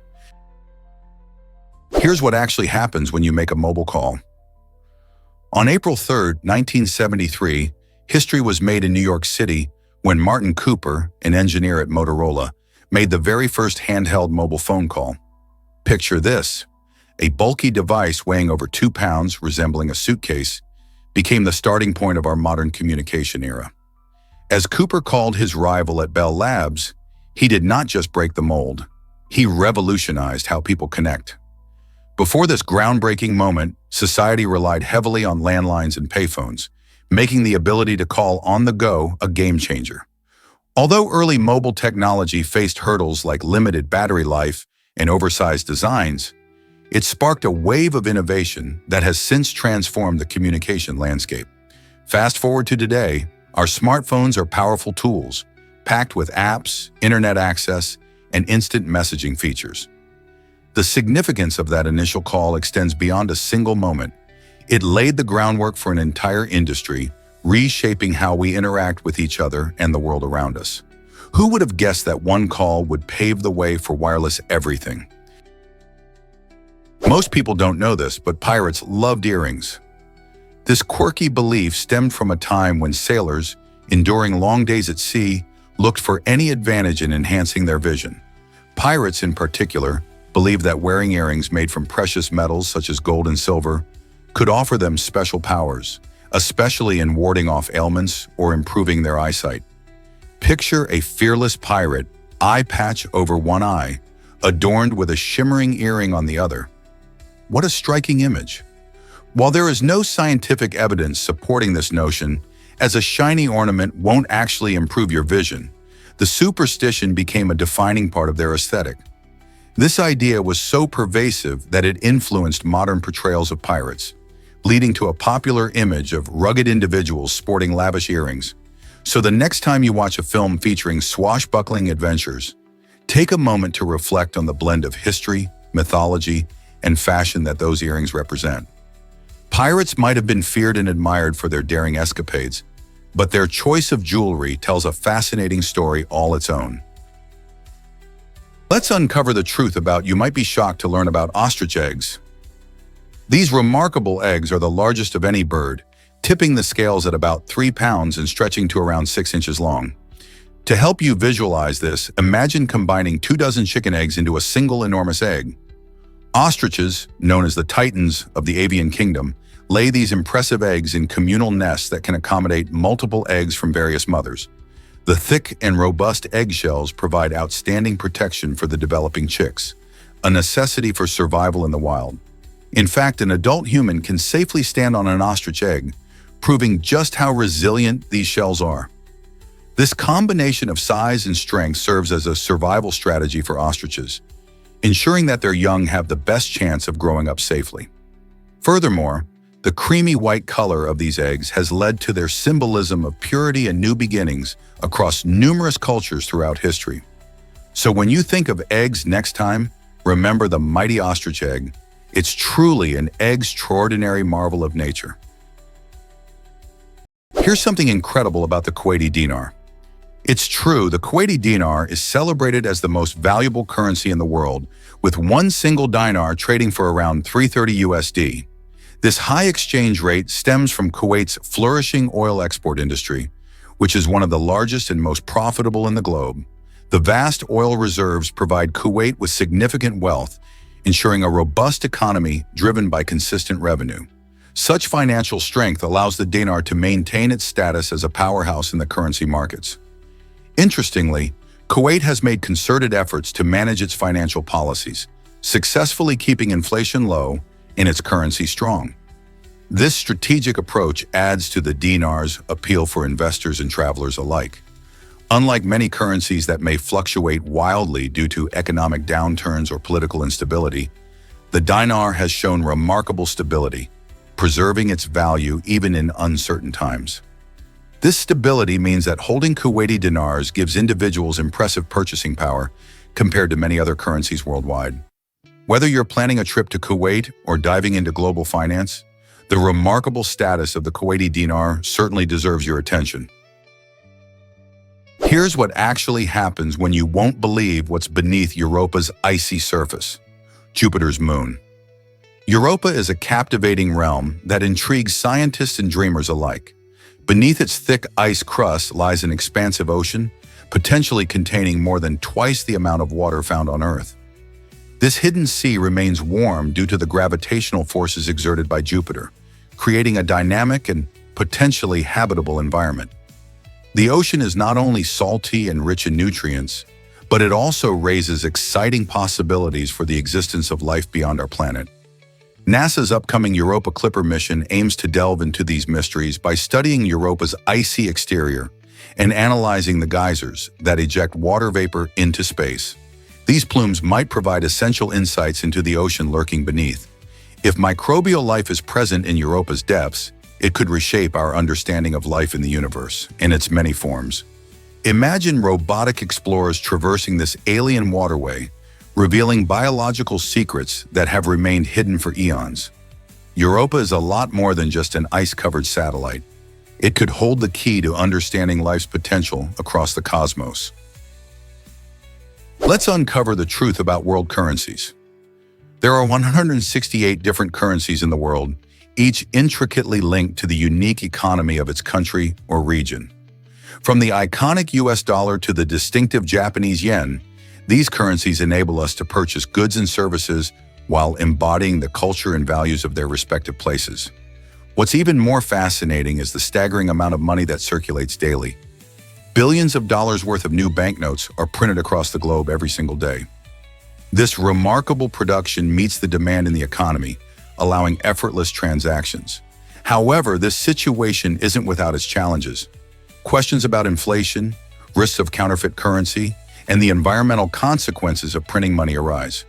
Here's what actually happens when you make a mobile call. On April 3, 1973, history was made in New York City when Martin Cooper, an engineer at Motorola, made the very first handheld mobile phone call. Picture this: a bulky device weighing over 2 pounds, resembling a suitcase, became the starting point of our modern communication era. As Cooper called his rival at Bell Labs, he did not just break the mold, he revolutionized how people connect. Before this groundbreaking moment, society relied heavily on landlines and payphones, making the ability to call on the go a game changer. Although early mobile technology faced hurdles like limited battery life and oversized designs, it sparked a wave of innovation that has since transformed the communication landscape. Fast forward to today, our smartphones are powerful tools, packed with apps, internet access, and instant messaging features. The significance of that initial call extends beyond a single moment. It laid the groundwork for an entire industry, reshaping how we interact with each other and the world around us. Who would have guessed that one call would pave the way for wireless everything? Most people don't know this, but pirates loved earrings. This quirky belief stemmed from a time when sailors, enduring long days at sea, looked for any advantage in enhancing their vision. Pirates, in particular, believed that wearing earrings made from precious metals such as gold and silver could offer them special powers, especially in warding off ailments or improving their eyesight. Picture a fearless pirate, eye patch over one eye, adorned with a shimmering earring on the other. What a striking image! While there is no scientific evidence supporting this notion, as a shiny ornament won't actually improve your vision, the superstition became a defining part of their aesthetic. This idea was so pervasive that it influenced modern portrayals of pirates, leading to a popular image of rugged individuals sporting lavish earrings. So the next time you watch a film featuring swashbuckling adventures, take a moment to reflect on the blend of history, mythology, and fashion that those earrings represent. Pirates might have been feared and admired for their daring escapades, but their choice of jewelry tells a fascinating story all its own. Let's uncover the truth about you might be shocked to learn about ostrich eggs. These remarkable eggs are the largest of any bird, tipping the scales at about 3 pounds and stretching to around 6 inches long. To help you visualize this, imagine combining 24 chicken eggs into a single enormous egg. Ostriches, known as the titans of the avian kingdom, lay these impressive eggs in communal nests that can accommodate multiple eggs from various mothers. The thick and robust eggshells provide outstanding protection for the developing chicks, a necessity for survival in the wild. In fact, an adult human can safely stand on an ostrich egg, proving just how resilient these shells are. This combination of size and strength serves as a survival strategy for ostriches, ensuring that their young have the best chance of growing up safely. Furthermore, the creamy white color of these eggs has led to their symbolism of purity and new beginnings across numerous cultures throughout history. So when you think of eggs next time, remember the mighty ostrich egg. It's truly an extraordinary marvel of nature. Here's something incredible about the Kuwaiti dinar. It's true, the Kuwaiti dinar is celebrated as the most valuable currency in the world, with one single dinar trading for around $330 USD. This high exchange rate stems from Kuwait's flourishing oil export industry, which is one of the largest and most profitable in the globe. The vast oil reserves provide Kuwait with significant wealth, ensuring a robust economy driven by consistent revenue. Such financial strength allows the dinar to maintain its status as a powerhouse in the currency markets. Interestingly, Kuwait has made concerted efforts to manage its financial policies, successfully keeping inflation low and its currency strong. This strategic approach adds to the dinar's appeal for investors and travelers alike. Unlike many currencies that may fluctuate wildly due to economic downturns or political instability, the dinar has shown remarkable stability, preserving its value even in uncertain times. This stability means that holding Kuwaiti dinars gives individuals impressive purchasing power compared to many other currencies worldwide. Whether you're planning a trip to Kuwait or diving into global finance, the remarkable status of the Kuwaiti dinar certainly deserves your attention. Here's what actually happens when you won't believe what's beneath Europa's icy surface: Jupiter's moon. Europa is a captivating realm that intrigues scientists and dreamers alike. Beneath its thick ice crust lies an expansive ocean, potentially containing more than twice the amount of water found on Earth. This hidden sea remains warm due to the gravitational forces exerted by Jupiter, creating a dynamic and potentially habitable environment. The ocean is not only salty and rich in nutrients, but it also raises exciting possibilities for the existence of life beyond our planet. NASA's upcoming Europa Clipper mission aims to delve into these mysteries by studying Europa's icy exterior and analyzing the geysers that eject water vapor into space. These plumes might provide essential insights into the ocean lurking beneath. If microbial life is present in Europa's depths, it could reshape our understanding of life in the universe in its many forms. Imagine robotic explorers traversing this alien waterway, revealing biological secrets that have remained hidden for eons. Europa is a lot more than just an ice-covered satellite. It could hold the key to understanding life's potential across the cosmos. Let's uncover the truth about world currencies. There are 168 different currencies in the world, each intricately linked to the unique economy of its country or region. From the iconic US dollar to the distinctive Japanese yen, these currencies enable us to purchase goods and services while embodying the culture and values of their respective places. What's even more fascinating is the staggering amount of money that circulates daily. Billions of dollars worth of new banknotes are printed across the globe every single day. This remarkable production meets the demand in the economy, allowing effortless transactions. However, this situation isn't without its challenges. Questions about inflation, risks of counterfeit currency, and the environmental consequences of printing money arise.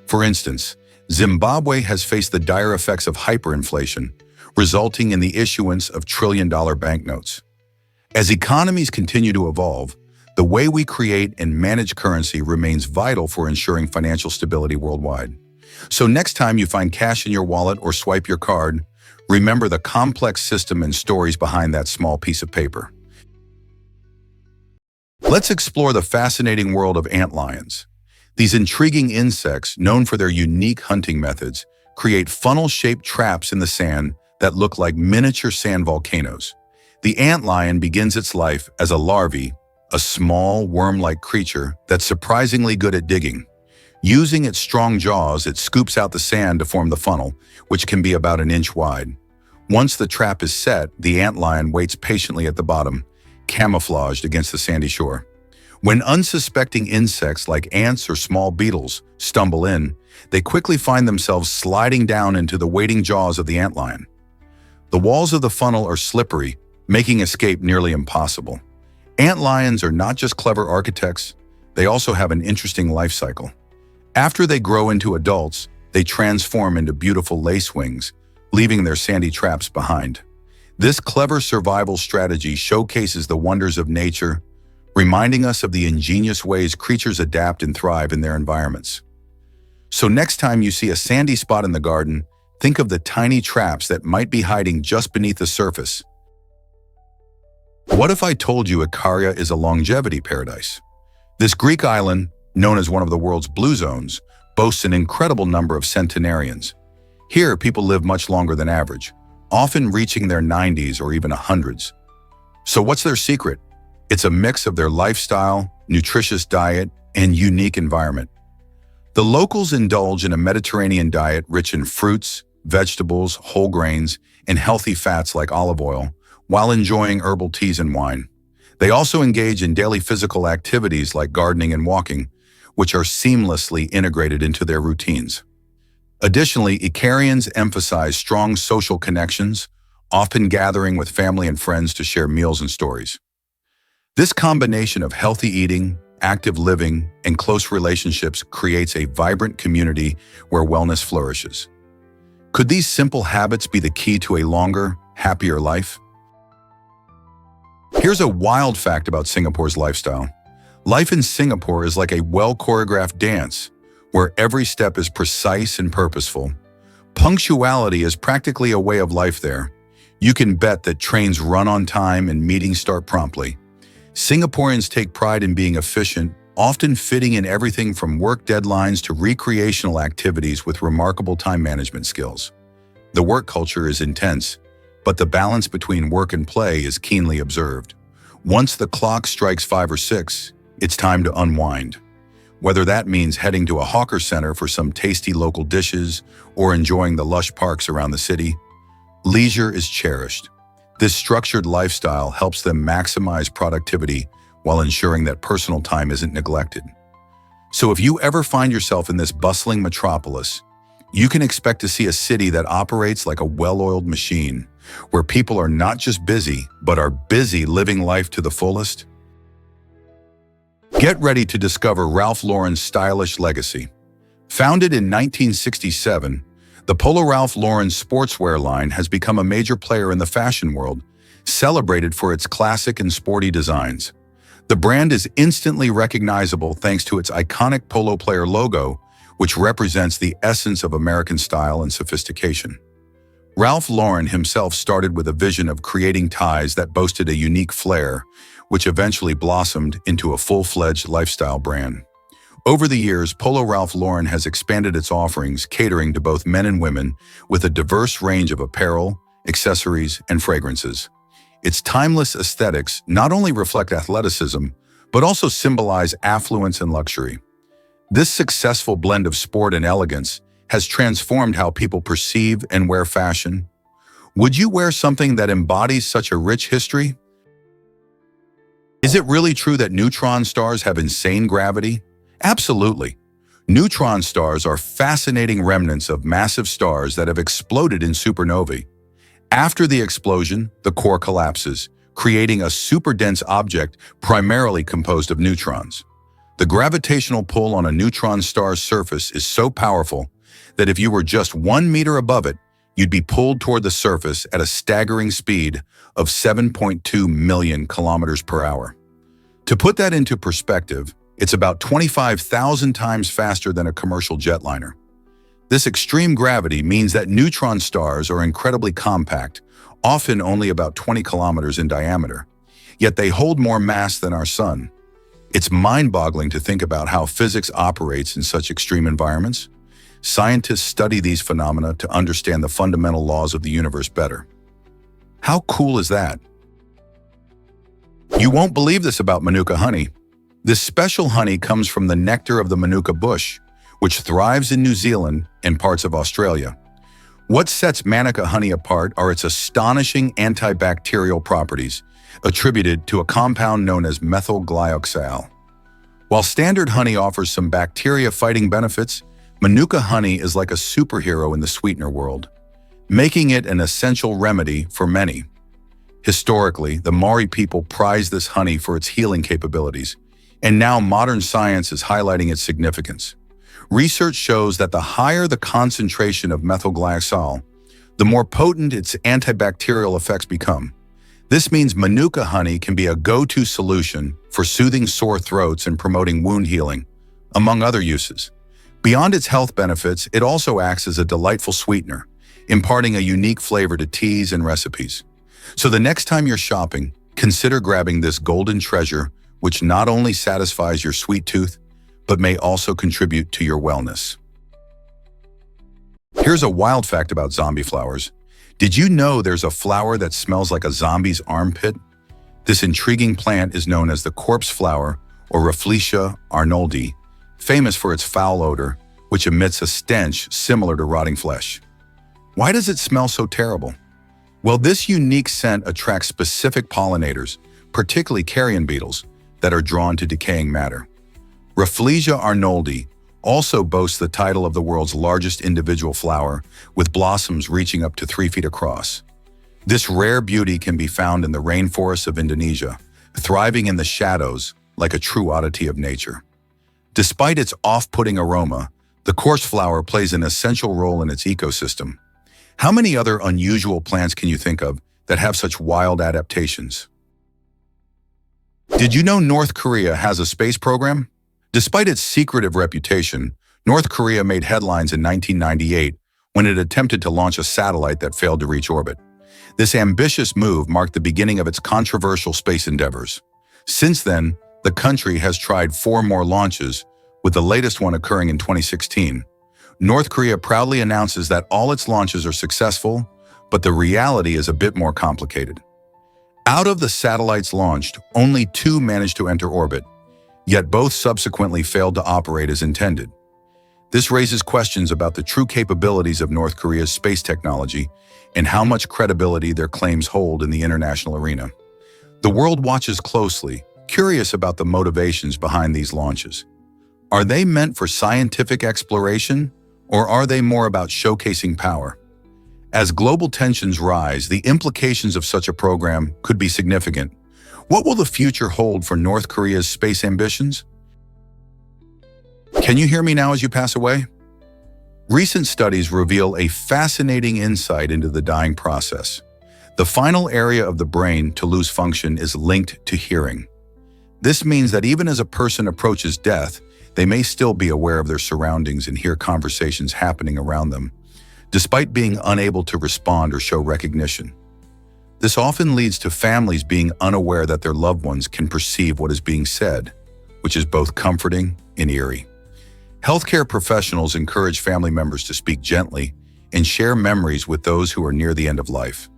For instance, Zimbabwe has faced the dire effects of hyperinflation, resulting in the issuance of trillion-dollar banknotes. As economies continue to evolve, the way we create and manage currency remains vital for ensuring financial stability worldwide. So next time you find cash in your wallet or swipe your card, remember the complex system and stories behind that small piece of paper. Let's explore the fascinating world of antlions. These intriguing insects, known for their unique hunting methods, create funnel-shaped traps in the sand that look like miniature sand volcanoes. The antlion begins its life as a larvae, a small, worm-like creature that's surprisingly good at digging. Using its strong jaws, it scoops out the sand to form the funnel, which can be about an inch wide. Once the trap is set, the antlion waits patiently at the bottom, camouflaged against the sandy shore. When unsuspecting insects like ants or small beetles stumble in, they quickly find themselves sliding down into the waiting jaws of the antlion. The walls of the funnel are slippery, making escape nearly impossible. Antlions are not just clever architects, they also have an interesting life cycle. After they grow into adults, they transform into beautiful lacewings, leaving their sandy traps behind. This clever survival strategy showcases the wonders of nature, reminding us of the ingenious ways creatures adapt and thrive in their environments. So next time you see a sandy spot in the garden, think of the tiny traps that might be hiding just beneath the surface. What if I told you Ikaria is a longevity paradise? This Greek island, known as one of the world's blue zones, boasts an incredible number of centenarians. Here, people live much longer than average, often reaching their 90s or even 100s. So what's their secret? It's a mix of their lifestyle, nutritious diet, and unique environment. The locals indulge in a Mediterranean diet rich in fruits, vegetables, whole grains, and healthy fats like olive oil, while enjoying herbal teas and wine. They also engage in daily physical activities like gardening and walking, which are seamlessly integrated into their routines. Additionally, Icarians emphasize strong social connections, often gathering with family and friends to share meals and stories. This combination of healthy eating, active living, and close relationships creates a vibrant community where wellness flourishes. Could these simple habits be the key to a longer, happier life? Here's a wild fact about Singapore's lifestyle. Life in Singapore is like a well-choreographed dance, where every step is precise and purposeful. Punctuality is practically a way of life there. You can bet that trains run on time and meetings start promptly. Singaporeans take pride in being efficient, often fitting in everything from work deadlines to recreational activities with remarkable time management skills. The work culture is intense, but the balance between work and play is keenly observed. Once the clock strikes 5 or 6, it's time to unwind. Whether that means heading to a hawker center for some tasty local dishes or enjoying the lush parks around the city, leisure is cherished. This structured lifestyle helps them maximize productivity while ensuring that personal time isn't neglected. So if you ever find yourself in this bustling metropolis, You can expect to see a city that operates like a well-oiled machine, where people are not just busy, but are busy living life to the fullest. Get ready to discover Ralph Lauren's stylish legacy. Founded in 1967, the Polo Ralph Lauren sportswear line has become a major player in the fashion world, celebrated for its classic and sporty designs. The brand is instantly recognizable thanks to its iconic polo player logo, which represents the essence of American style and sophistication. Ralph Lauren himself started with a vision of creating ties that boasted a unique flair, which eventually blossomed into a full-fledged lifestyle brand. Over the years, Polo Ralph Lauren has expanded its offerings, catering to both men and women, with a diverse range of apparel, accessories, and fragrances. Its timeless aesthetics not only reflect athleticism, but also symbolize affluence and luxury. This successful blend of sport and elegance has transformed how people perceive and wear fashion. Would you wear something that embodies such a rich history? Is it really true that neutron stars have insane gravity? Absolutely. Neutron stars are fascinating remnants of massive stars that have exploded in supernovae. After the explosion, the core collapses, creating a super-dense object primarily composed of neutrons. The gravitational pull on a neutron star's surface is so powerful that if you were just 1 meter above it, you'd be pulled toward the surface at a staggering speed of 7.2 million kilometers per hour. To put that into perspective, it's about 25,000 times faster than a commercial jetliner. This extreme gravity means that neutron stars are incredibly compact, often only about 20 kilometers in diameter, yet they hold more mass than our sun. It's mind-boggling to think about how physics operates in such extreme environments. Scientists study these phenomena to understand the fundamental laws of the universe better. How cool is that? You won't believe this about Manuka honey. This special honey comes from the nectar of the Manuka bush, which thrives in New Zealand and parts of Australia. What sets Manuka honey apart are its astonishing antibacterial properties, attributed to a compound known as methyl glyoxal. While standard honey offers some bacteria-fighting benefits, Manuka honey is like a superhero in the sweetener world, making it an essential remedy for many. Historically, the Maori people prized this honey for its healing capabilities, and now modern science is highlighting its significance. Research shows that the higher the concentration of methyl glyoxal, the more potent its antibacterial effects become. This means Manuka honey can be a go-to solution for soothing sore throats and promoting wound healing, among other uses. Beyond its health benefits, it also acts as a delightful sweetener, imparting a unique flavor to teas and recipes. So the next time you're shopping, consider grabbing this golden treasure, which not only satisfies your sweet tooth, but may also contribute to your wellness. Here's a wild fact about zombie flowers. Did you know there's a flower that smells like a zombie's armpit? This intriguing plant is known as the corpse flower, or Rafflesia arnoldi, famous for its foul odor, which emits a stench similar to rotting flesh. Why does it smell so terrible? Well, this unique scent attracts specific pollinators, particularly carrion beetles, that are drawn to decaying matter. Rafflesia arnoldi also boasts the title of the world's largest individual flower, with blossoms reaching up to 3 feet across. This rare beauty can be found in the rainforests of Indonesia, thriving in the shadows like a true oddity of nature. Despite its off-putting aroma, the coarse flower plays an essential role in its ecosystem. How many other unusual plants can you think of that have such wild adaptations? Did you know North Korea has a space program? Despite its secretive reputation, North Korea made headlines in 1998 when it attempted to launch a satellite that failed to reach orbit. This ambitious move marked the beginning of its controversial space endeavors. Since then, the country has tried 4 more launches, with the latest one occurring in 2016. North Korea proudly announces that all its launches are successful, but the reality is a bit more complicated. Out of the satellites launched, only 2 managed to enter orbit, yet both subsequently failed to operate as intended. This raises questions about the true capabilities of North Korea's space technology and how much credibility their claims hold in the international arena. The world watches closely, curious about the motivations behind these launches. Are they meant for scientific exploration, Or are they more about showcasing power? As global tensions rise, the implications of such a program could be significant. What will the future hold for North Korea's space ambitions? Can you hear me now as you pass away? Recent studies reveal a fascinating insight into the dying process. The final area of the brain to lose function is linked to hearing. This means that even as a person approaches death, they may still be aware of their surroundings and hear conversations happening around them, despite being unable to respond or show recognition. This often leads to families being unaware that their loved ones can perceive what is being said, which is both comforting and eerie. Healthcare professionals encourage family members to speak gently and share memories with those who are near the end of life.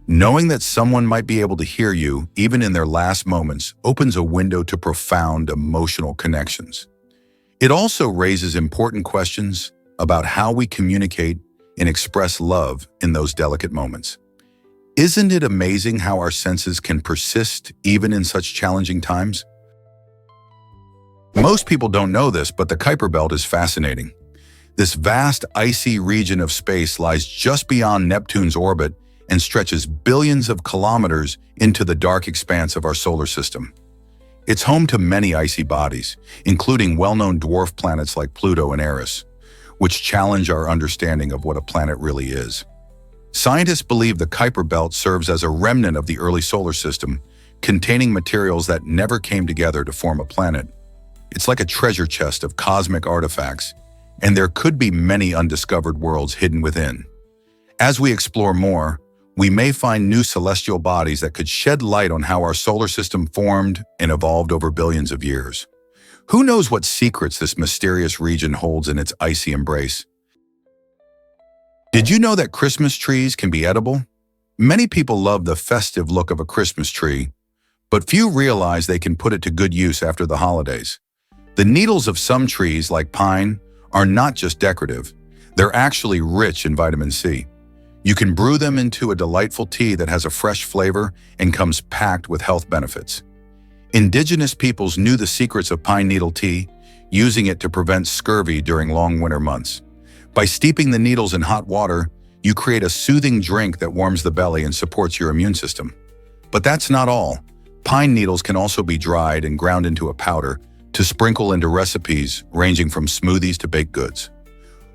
Knowing that someone might be able to hear you, even in their last moments, opens a window to profound emotional connections. It also raises important questions about how we communicate and express love in those delicate moments. Isn't it amazing how our senses can persist even in such challenging times? Most people don't know this, but the Kuiper Belt is fascinating. This vast icy region of space lies just beyond Neptune's orbit and stretches billions of kilometers into the dark expanse of our solar system. It's home to many icy bodies, including well-known dwarf planets like Pluto and Eris, which challenge our understanding of what a planet really is. Scientists believe the Kuiper Belt serves as a remnant of the early solar system, containing materials that never came together to form a planet. It's like a treasure chest of cosmic artifacts, and there could be many undiscovered worlds hidden within. As we explore more, we may find new celestial bodies that could shed light on how our solar system formed and evolved over billions of years. Who knows what secrets this mysterious region holds in its icy embrace? Did you know that Christmas trees can be edible? Many people love the festive look of a Christmas tree, but few realize they can put it to good use after the holidays. The needles of some trees, like pine, are not just decorative. They're actually rich in vitamin C. You can brew them into a delightful tea that has a fresh flavor and comes packed with health benefits. Indigenous peoples knew the secrets of pine needle tea, using it to prevent scurvy during long winter months. By steeping the needles in hot water, you create a soothing drink that warms the belly and supports your immune system. But that's not all. Pine needles can also be dried and ground into a powder to sprinkle into recipes ranging from smoothies to baked goods.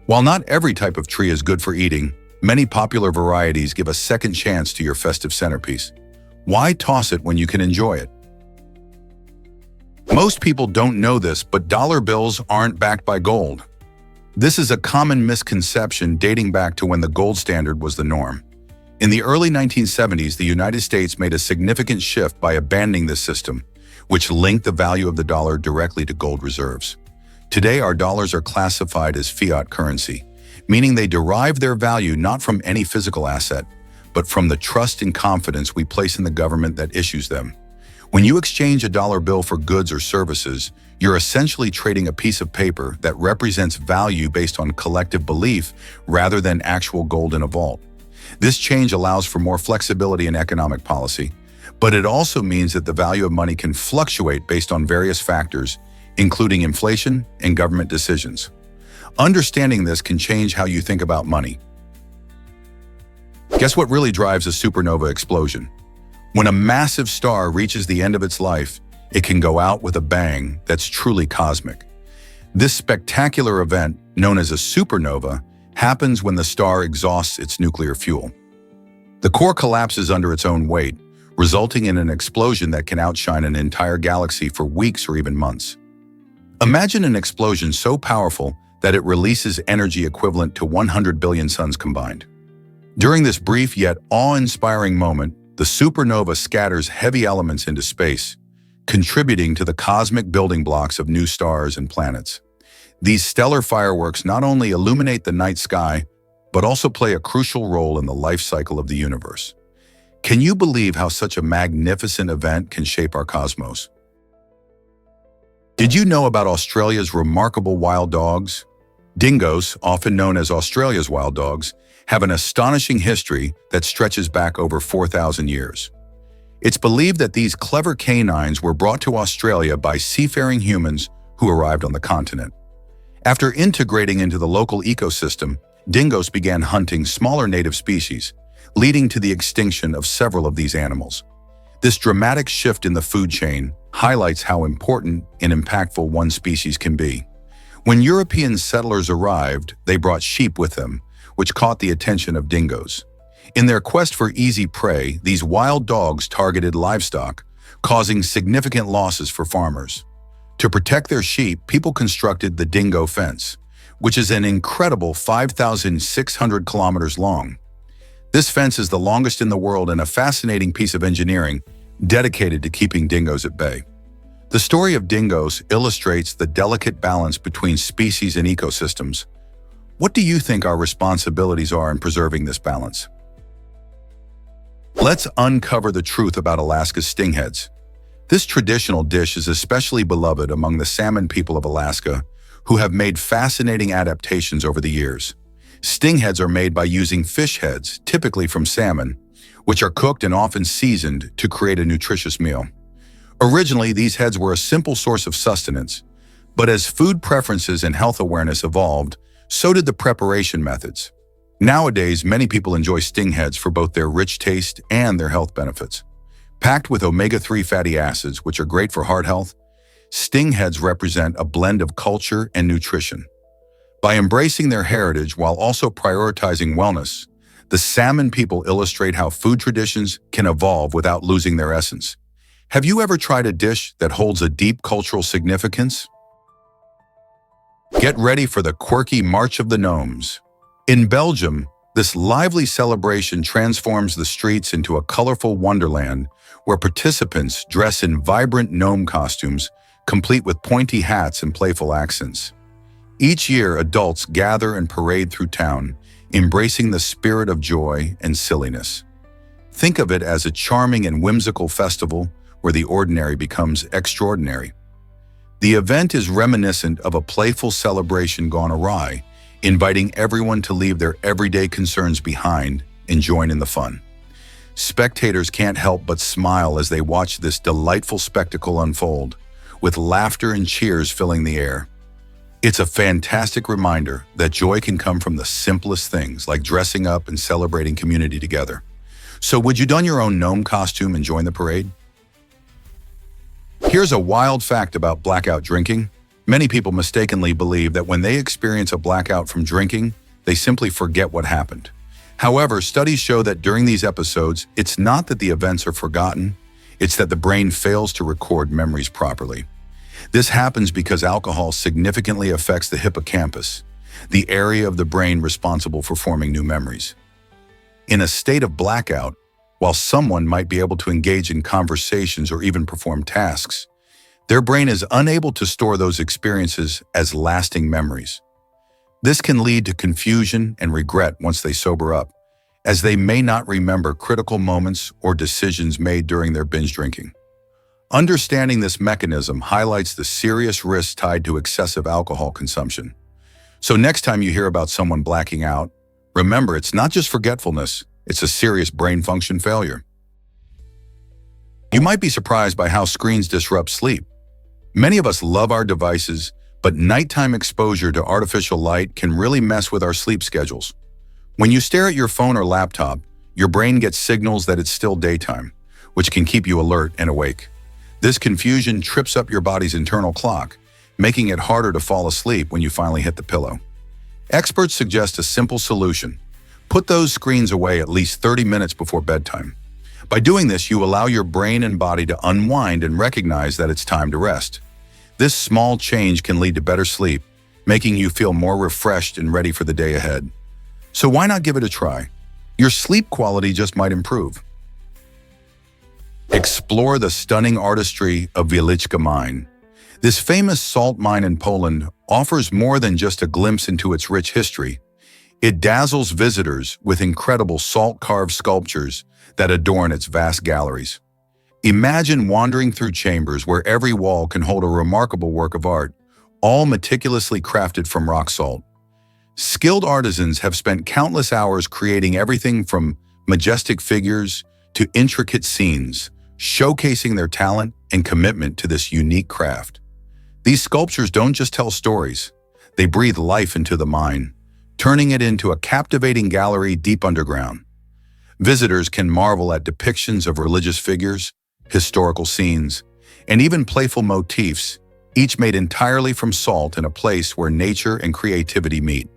While not every type of tree is good for eating, many popular varieties give a second chance to your festive centerpiece. Why toss it when you can enjoy it? Most people don't know this, but dollar bills aren't backed by gold. This is a common misconception dating back to when the gold standard was the norm. In the early 1970s, the United States made a significant shift by abandoning this system, which linked the value of the dollar directly to gold reserves. Today, our dollars are classified as fiat currency, meaning they derive their value not from any physical asset, but from the trust and confidence we place in the government that issues them. When you exchange a dollar bill for goods or services, you're essentially trading a piece of paper that represents value based on collective belief rather than actual gold in a vault. This change allows for more flexibility in economic policy, but it also means that the value of money can fluctuate based on various factors, including inflation and government decisions. Understanding this can change how you think about money. Guess what really drives a supernova explosion? When a massive star reaches the end of its life, it can go out with a bang that's truly cosmic. This spectacular event, known as a supernova, happens when the star exhausts its nuclear fuel. The core collapses under its own weight, resulting in an explosion that can outshine an entire galaxy for weeks or even months. Imagine an explosion so powerful that it releases energy equivalent to 100 billion suns combined. During this brief yet awe-inspiring moment, the supernova scatters heavy elements into space, contributing to the cosmic building blocks of new stars and planets. These stellar fireworks not only illuminate the night sky, but also play a crucial role in the life cycle of the universe. Can you believe how such a magnificent event can shape our cosmos? Did you know about Australia's remarkable wild dogs? Dingoes, often known as Australia's wild dogs, have an astonishing history that stretches back over 4,000 years. It's believed that these clever canines were brought to Australia by seafaring humans who arrived on the continent. After integrating into the local ecosystem, dingoes began hunting smaller native species, leading to the extinction of several of these animals. This dramatic shift in the food chain highlights how important and impactful one species can be. When European settlers arrived, they brought sheep with them, which caught the attention of dingoes. In their quest for easy prey, these wild dogs targeted livestock, causing significant losses for farmers. To protect their sheep, people constructed the dingo fence, which is an incredible 5,600 kilometers long. This fence is the longest in the world and a fascinating piece of engineering dedicated to keeping dingoes at bay. The story of dingoes illustrates the delicate balance between species and ecosystems. What do you think our responsibilities are in preserving this balance? Let's uncover the truth about Alaska's stingheads. This traditional dish is especially beloved among the salmon people of Alaska, who have made fascinating adaptations over the years. Stingheads are made by using fish heads, typically from salmon, which are cooked and often seasoned to create a nutritious meal. Originally, these heads were a simple source of sustenance, but as food preferences and health awareness evolved, so did the preparation methods. Nowadays, many people enjoy stingheads for both their rich taste and their health benefits. Packed with omega-3 fatty acids, which are great for heart health, stingheads represent a blend of culture and nutrition. By embracing their heritage while also prioritizing wellness, the salmon people illustrate how food traditions can evolve without losing their essence. Have you ever tried a dish that holds a deep cultural significance? Get ready for the quirky March of the Gnomes. In Belgium, this lively celebration transforms the streets into a colorful wonderland where participants dress in vibrant gnome costumes, complete with pointy hats and playful accents. Each year, adults gather and parade through town, embracing the spirit of joy and silliness. Think of it as a charming and whimsical festival where the ordinary becomes extraordinary. The event is reminiscent of a playful celebration gone awry, inviting everyone to leave their everyday concerns behind and join in the fun. Spectators can't help but smile as they watch this delightful spectacle unfold, with laughter and cheers filling the air. It's a fantastic reminder that joy can come from the simplest things, like dressing up and celebrating community together. So would you don your own gnome costume and join the parade? Here's a wild fact about blackout drinking. Many people mistakenly believe that when they experience a blackout from drinking, they simply forget what happened. However, studies show that during these episodes, it's not that the events are forgotten, it's that the brain fails to record memories properly. This happens because alcohol significantly affects the hippocampus, the area of the brain responsible for forming new memories. In a state of blackout, while someone might be able to engage in conversations or even perform tasks, their brain is unable to store those experiences as lasting memories. This can lead to confusion and regret once they sober up, as they may not remember critical moments or decisions made during their binge drinking. Understanding this mechanism highlights the serious risks tied to excessive alcohol consumption. So next time you hear about someone blacking out, remember it's not just forgetfulness, it's a serious brain function failure. You might be surprised by how screens disrupt sleep. Many of us love our devices, but nighttime exposure to artificial light can really mess with our sleep schedules. When you stare at your phone or laptop, your brain gets signals that it's still daytime, which can keep you alert and awake. This confusion trips up your body's internal clock, making it harder to fall asleep when you finally hit the pillow. Experts suggest a simple solution. Put those screens away at least 30 minutes before bedtime. By doing this, you allow your brain and body to unwind and recognize that it's time to rest. This small change can lead to better sleep, making you feel more refreshed and ready for the day ahead. So why not give it a try? Your sleep quality just might improve. Explore the stunning artistry of Wieliczka Mine. This famous salt mine in Poland offers more than just a glimpse into its rich history. It dazzles visitors with incredible salt-carved sculptures that adorn its vast galleries. Imagine wandering through chambers where every wall can hold a remarkable work of art, all meticulously crafted from rock salt. Skilled artisans have spent countless hours creating everything from majestic figures to intricate scenes, showcasing their talent and commitment to this unique craft. These sculptures don't just tell stories, They breathe life into the mine, turning it into a captivating gallery deep underground. Visitors can marvel at depictions of religious figures, historical scenes, and even playful motifs, each made entirely from salt in a place where nature and creativity meet.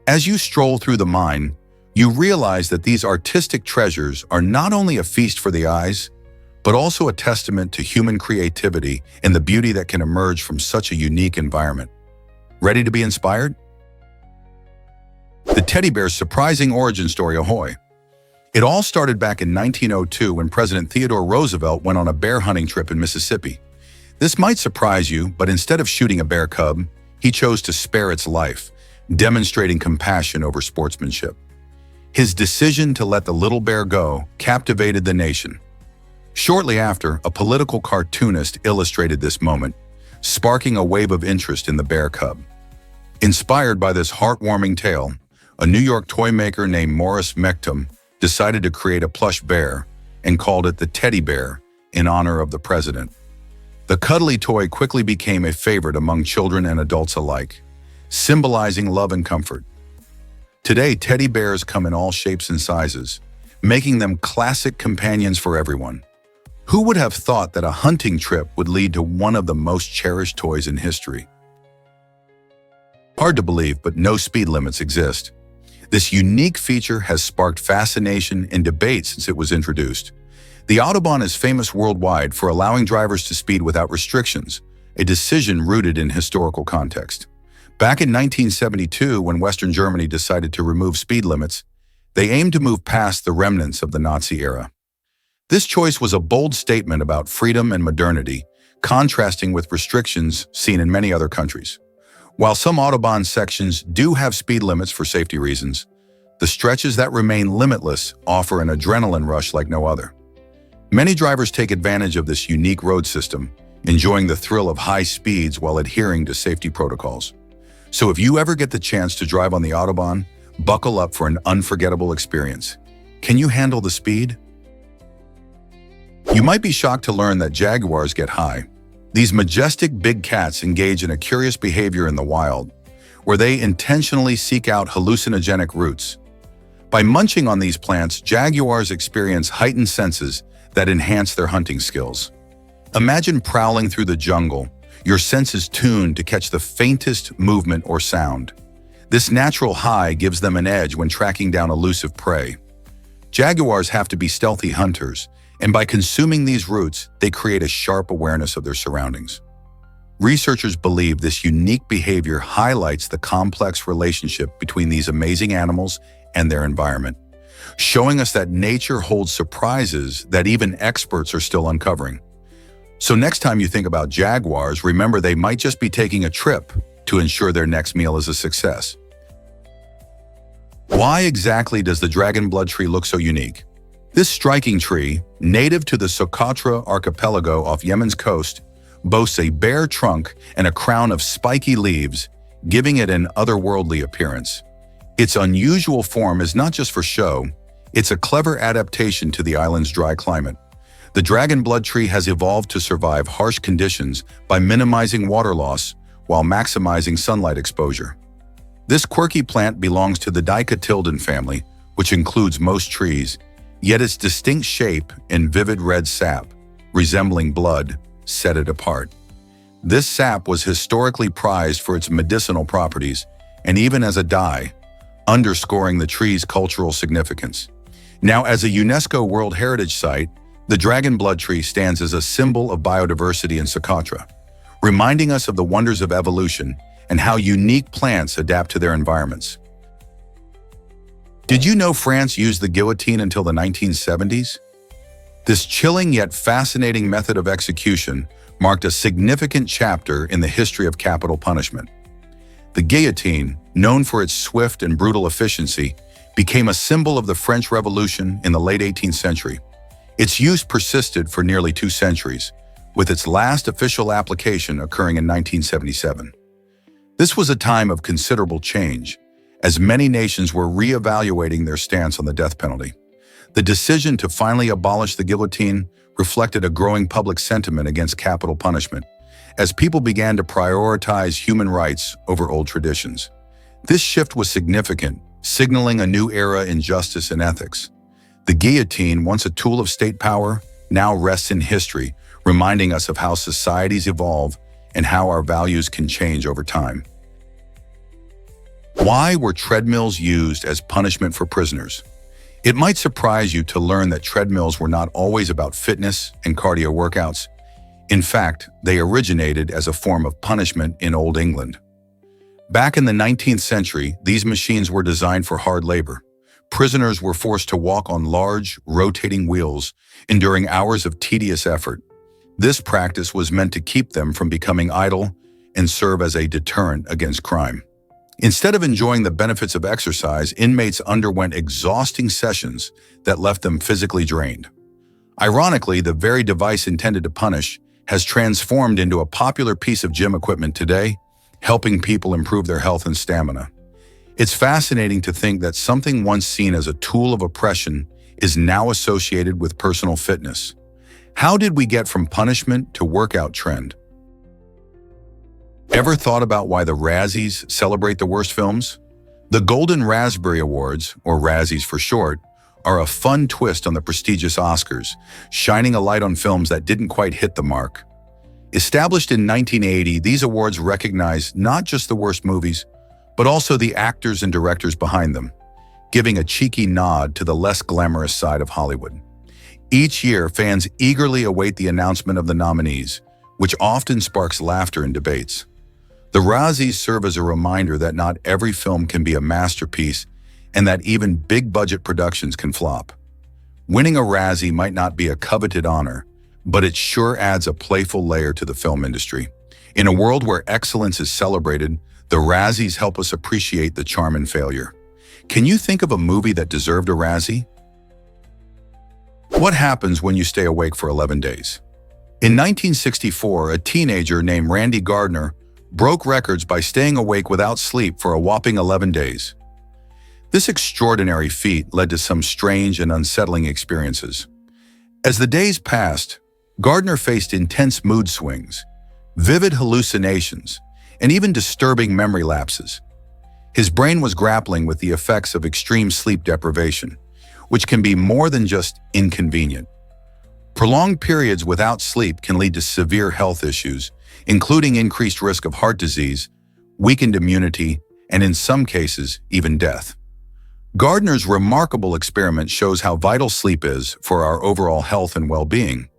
As you stroll through the mine, you realize that these artistic treasures are not only a feast for the eyes, but also a testament to human creativity and the beauty that can emerge from such a unique environment. Ready to be inspired? The teddy bear's surprising origin story, ahoy! It all started back in 1902 when President Theodore Roosevelt went on a bear hunting trip in Mississippi. This might surprise you, but instead of shooting a bear cub, he chose to spare its life, demonstrating compassion over sportsmanship. His decision to let the little bear go captivated the nation. Shortly after, a political cartoonist illustrated this moment, sparking a wave of interest in the bear cub. Inspired by this heartwarming tale, a New York toy maker named Morris Mechtum decided to create a plush bear and called it the teddy bear in honor of the president. The cuddly toy quickly became a favorite among children and adults alike, symbolizing love and comfort. Today, teddy bears come in all shapes and sizes, making them classic companions for everyone. Who would have thought that a hunting trip would lead to one of the most cherished toys in history? Hard to believe, but no speed limits exist. This unique feature has sparked fascination and debate since it was introduced. The Autobahn is famous worldwide for allowing drivers to speed without restrictions, a decision rooted in historical context. Back in 1972, when Western Germany decided to remove speed limits, they aimed to move past the remnants of the Nazi era. This choice was a bold statement about freedom and modernity, contrasting with restrictions seen in many other countries. While some Autobahn sections do have speed limits for safety reasons, the stretches that remain limitless offer an adrenaline rush like no other. Many drivers take advantage of this unique road system, enjoying the thrill of high speeds while adhering to safety protocols. So if you ever get the chance to drive on the Autobahn, buckle up for an unforgettable experience. Can you handle the speed? You might be shocked to learn that jaguars get high. These majestic big cats engage in a curious behavior in the wild, where they intentionally seek out hallucinogenic roots. By munching on these plants, jaguars experience heightened senses that enhance their hunting skills. Imagine prowling through the jungle, your senses tuned to catch the faintest movement or sound. This natural high gives them an edge when tracking down elusive prey. Jaguars have to be stealthy hunters, and by consuming these roots, they create a sharp awareness of their surroundings. Researchers believe this unique behavior highlights the complex relationship between these amazing animals and their environment, showing us that nature holds surprises that even experts are still uncovering. So next time you think about jaguars, remember they might just be taking a trip to ensure their next meal is a success. Why exactly does the dragon blood tree look so unique? This striking tree, native to the Socotra archipelago off Yemen's coast, boasts a bare trunk and a crown of spiky leaves, giving it an otherworldly appearance. Its unusual form is not just for show, it's a clever adaptation to the island's dry climate. The dragon blood tree has evolved to survive harsh conditions by minimizing water loss while maximizing sunlight exposure. This quirky plant belongs to the dicotyledon family, which includes most trees, yet its distinct shape and vivid red sap, resembling blood, set it apart. This sap was historically prized for its medicinal properties and even as a dye, underscoring the tree's cultural significance. Now, as a UNESCO World Heritage Site, the dragon blood tree stands as a symbol of biodiversity in Socotra, reminding us of the wonders of evolution and how unique plants adapt to their environments. Did you know France used the guillotine until the 1970s? This chilling yet fascinating method of execution marked a significant chapter in the history of capital punishment. The guillotine, known for its swift and brutal efficiency, became a symbol of the French Revolution in the late 18th century. Its use persisted for nearly 2 centuries, with its last official application occurring in 1977. This was a time of considerable change, as many nations were re-evaluating their stance on the death penalty. The decision to finally abolish the guillotine reflected a growing public sentiment against capital punishment, as people began to prioritize human rights over old traditions. This shift was significant, signaling a new era in justice and ethics. The guillotine, once a tool of state power, now rests in history, reminding us of how societies evolve and how our values can change over time. Why were treadmills used as punishment for prisoners? It might surprise you to learn that treadmills were not always about fitness and cardio workouts. In fact, they originated as a form of punishment in Old England. Back in the 19th century, these machines were designed for hard labor. Prisoners were forced to walk on large, rotating wheels, enduring hours of tedious effort. This practice was meant to keep them from becoming idle and serve as a deterrent against crime. Instead of enjoying the benefits of exercise, inmates underwent exhausting sessions that left them physically drained. Ironically, the very device intended to punish has transformed into a popular piece of gym equipment today, helping people improve their health and stamina. It's fascinating to think that something once seen as a tool of oppression is now associated with personal fitness. How did we get from punishment to workout trend? Ever thought about why the Razzies celebrate the worst films? The Golden Raspberry Awards, or Razzies for short, are a fun twist on the prestigious Oscars, shining a light on films that didn't quite hit the mark. Established in 1980, these awards recognize not just the worst movies, but also the actors and directors behind them, giving a cheeky nod to the less glamorous side of Hollywood. Each year, fans eagerly await the announcement of the nominees, which often sparks laughter and debates. The Razzies serve as a reminder that not every film can be a masterpiece and that even big-budget productions can flop. Winning a Razzie might not be a coveted honor, but it sure adds a playful layer to the film industry. In a world where excellence is celebrated, the Razzies help us appreciate the charm in failure. Can you think of a movie that deserved a Razzie? What happens when you stay awake for 11 days? In 1964, a teenager named Randy Gardner broke records by staying awake without sleep for a whopping 11 days. This extraordinary feat led to some strange and unsettling experiences. As the days passed, Gardner faced intense mood swings, vivid hallucinations, and even disturbing memory lapses. His brain was grappling with the effects of extreme sleep deprivation, which can be more than just inconvenient. Prolonged periods without sleep can lead to severe health issues, including increased risk of heart disease, weakened immunity, and in some cases, even death. Gardner's remarkable experiment shows how vital sleep is for our overall health and well-being.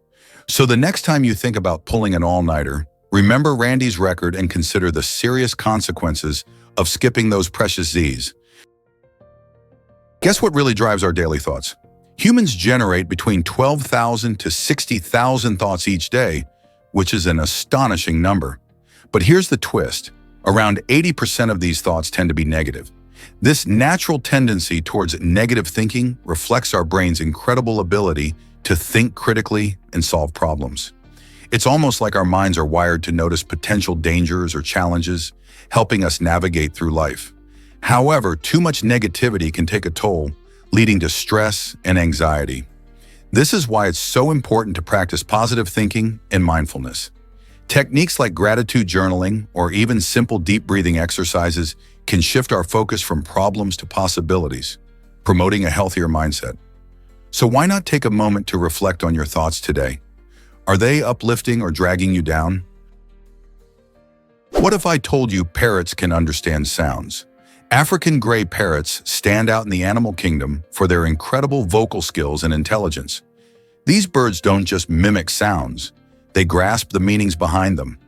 So the next time you think about pulling an all-nighter, remember Randy's record and consider the serious consequences of skipping those precious Z's. Guess what really drives our daily thoughts? Humans generate between 12,000 to 60,000 thoughts each day, which is an astonishing number. But here's the twist. Around 80% of these thoughts tend to be negative. This natural tendency towards negative thinking reflects our brain's incredible ability to think critically and solve problems. It's almost like our minds are wired to notice potential dangers or challenges, helping us navigate through life. However, too much negativity can take a toll, leading to stress and anxiety. This is why it's so important to practice positive thinking and mindfulness. Techniques like gratitude journaling or even simple deep breathing exercises can shift our focus from problems to possibilities, promoting a healthier mindset. So why not take a moment to reflect on your thoughts today? Are they uplifting or dragging you down? What if I told you parrots can understand sounds? African gray parrots stand out in the animal kingdom for their incredible vocal skills and intelligence. These birds don't just mimic sounds, they grasp the meanings behind them.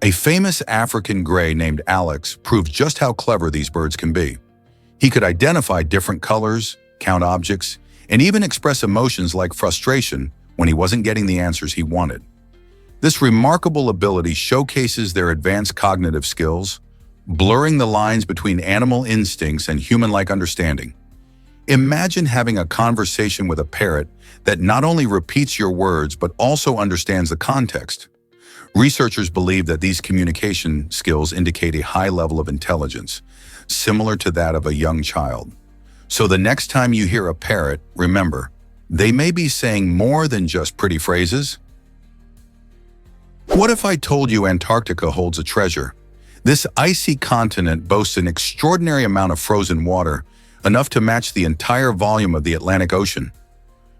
A famous African gray named Alex proved just how clever these birds can be. He could identify different colors, count objects, and even express emotions like frustration when he wasn't getting the answers he wanted. This remarkable ability showcases their advanced cognitive skills, blurring the lines between animal instincts and human-like understanding. Imagine having a conversation with a parrot that not only repeats your words but also understands the context. Researchers believe that these communication skills indicate a high level of intelligence, similar to that of a young child. So the next time you hear a parrot, remember, they may be saying more than just pretty phrases. What if I told you Antarctica holds a treasure? This icy continent boasts an extraordinary amount of frozen water, enough to match the entire volume of the Atlantic Ocean.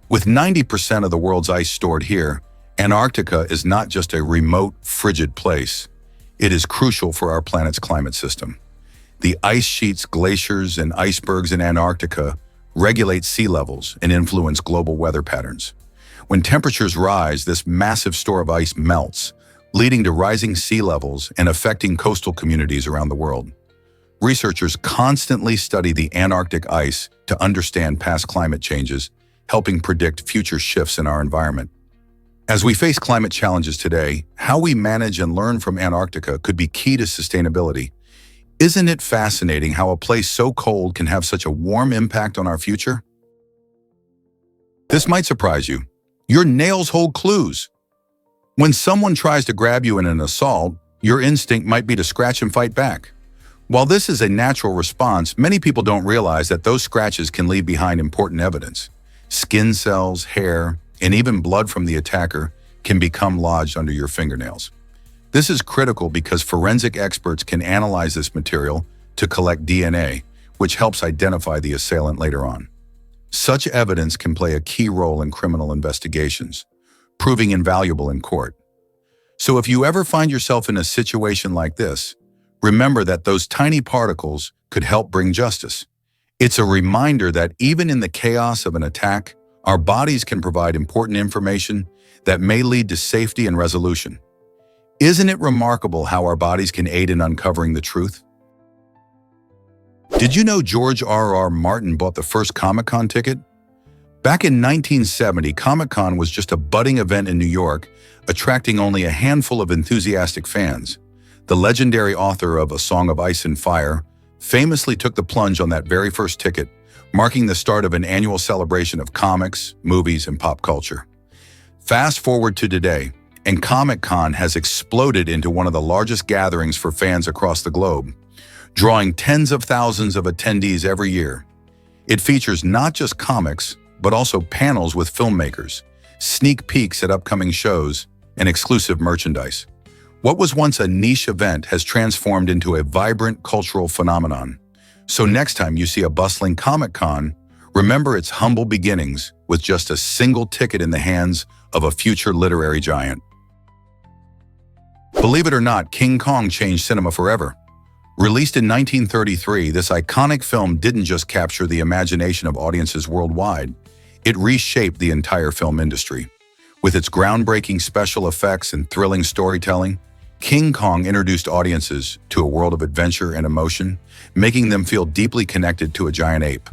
With 90% of the world's ice stored here, Antarctica is not just a remote, frigid place. It is crucial for our planet's climate system. The ice sheets, glaciers, and icebergs in Antarctica regulate sea levels and influence global weather patterns. When temperatures rise, this massive store of ice melts, leading to rising sea levels and affecting coastal communities around the world. Researchers constantly study the Antarctic ice to understand past climate changes, helping predict future shifts in our environment. As we face climate challenges today, how we manage and learn from Antarctica could be key to sustainability. Isn't it fascinating how a place so cold can have such a warm impact on our future? This might surprise you. Your nails hold clues. When someone tries to grab you in an assault, your instinct might be to scratch and fight back. While this is a natural response, many people don't realize that those scratches can leave behind important evidence. Skin cells, hair, and even blood from the attacker can become lodged under your fingernails. This is critical because forensic experts can analyze this material to collect DNA, which helps identify the assailant later on. Such evidence can play a key role in criminal investigations, proving invaluable in court. So if you ever find yourself in a situation like this, remember that those tiny particles could help bring justice. It's a reminder that even in the chaos of an attack, our bodies can provide important information that may lead to safety and resolution. Isn't it remarkable how our bodies can aid in uncovering the truth? Did you know George R.R. Martin bought the first Comic-Con ticket? Back in 1970, Comic-Con was just a budding event in New York, attracting only a handful of enthusiastic fans. The legendary author of A Song of Ice and Fire famously took the plunge on that very first ticket, marking the start of an annual celebration of comics, movies, and pop culture. Fast forward to today, and Comic-Con has exploded into one of the largest gatherings for fans across the globe, drawing tens of thousands of attendees every year. It features not just comics, but also panels with filmmakers, sneak peeks at upcoming shows, and exclusive merchandise. What was once a niche event has transformed into a vibrant cultural phenomenon. So next time you see a bustling Comic-Con, remember its humble beginnings with just a single ticket in the hands of a future literary giant. Believe it or not, King Kong changed cinema forever. Released in 1933, this iconic film didn't just capture the imagination of audiences worldwide, it reshaped the entire film industry. With its groundbreaking special effects and thrilling storytelling, King Kong introduced audiences to a world of adventure and emotion, making them feel deeply connected to a giant ape.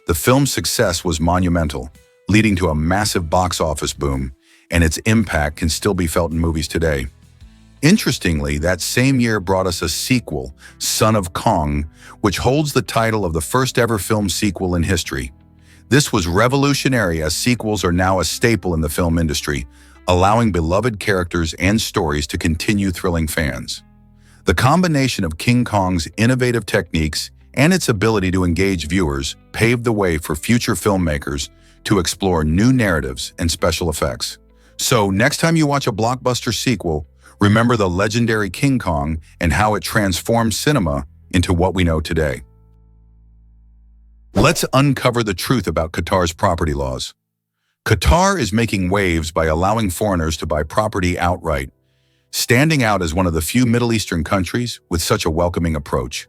The film's success was monumental, leading to a massive box office boom, and its impact can still be felt in movies today. Interestingly, that same year brought us a sequel, Son of Kong, which holds the title of the first ever film sequel in history. This was revolutionary, as sequels are now a staple in the film industry, allowing beloved characters and stories to continue thrilling fans. The combination of King Kong's innovative techniques and its ability to engage viewers paved the way for future filmmakers to explore new narratives and special effects. So next time you watch a blockbuster sequel, remember the legendary King Kong and how it transformed cinema into what we know today. Let's uncover the truth about Qatar's property laws. Qatar is making waves by allowing foreigners to buy property outright, standing out as one of the few Middle Eastern countries with such a welcoming approach.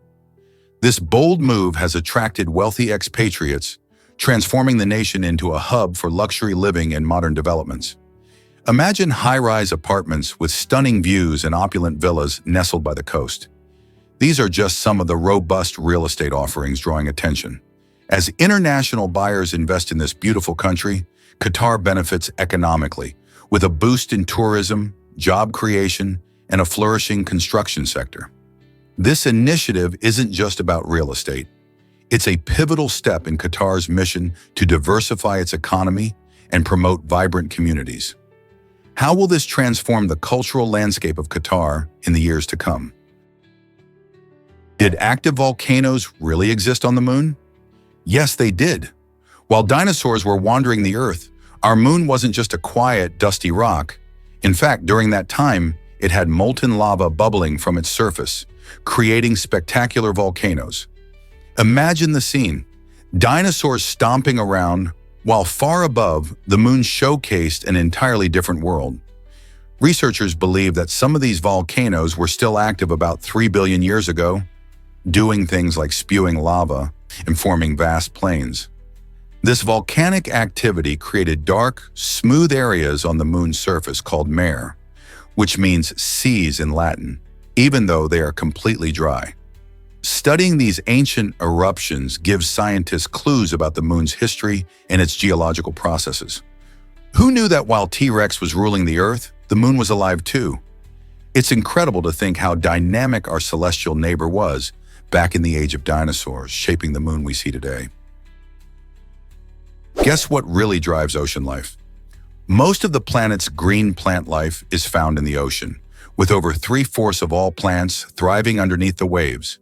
This bold move has attracted wealthy expatriates, transforming the nation into a hub for luxury living and modern developments. Imagine high-rise apartments with stunning views and opulent villas nestled by the coast. These are just some of the robust real estate offerings drawing attention. As international buyers invest in this beautiful country, Qatar benefits economically, with a boost in tourism, job creation, and a flourishing construction sector. This initiative isn't just about real estate. It's a pivotal step in Qatar's mission to diversify its economy and promote vibrant communities. How will this transform the cultural landscape of Qatar in the years to come? Did active volcanoes really exist on the moon? Yes, they did. While dinosaurs were wandering the Earth, our moon wasn't just a quiet, dusty rock. In fact, during that time, it had molten lava bubbling from its surface, creating spectacular volcanoes. Imagine the scene. Dinosaurs stomping around, while far above, the moon showcased an entirely different world. Researchers believe that some of these volcanoes were still active about 3 billion years ago, doing things like spewing lava and forming vast plains. This volcanic activity created dark, smooth areas on the moon's surface called mare, which means seas in Latin, even though they are completely dry. Studying these ancient eruptions gives scientists clues about the moon's history and its geological processes. Who knew that while T-Rex was ruling the Earth, the moon was alive too? It's incredible to think how dynamic our celestial neighbor was back in the age of dinosaurs, shaping the moon we see today. Guess what really drives ocean life? Most of the planet's green plant life is found in the ocean, with over 3/4 of all plants thriving underneath the waves.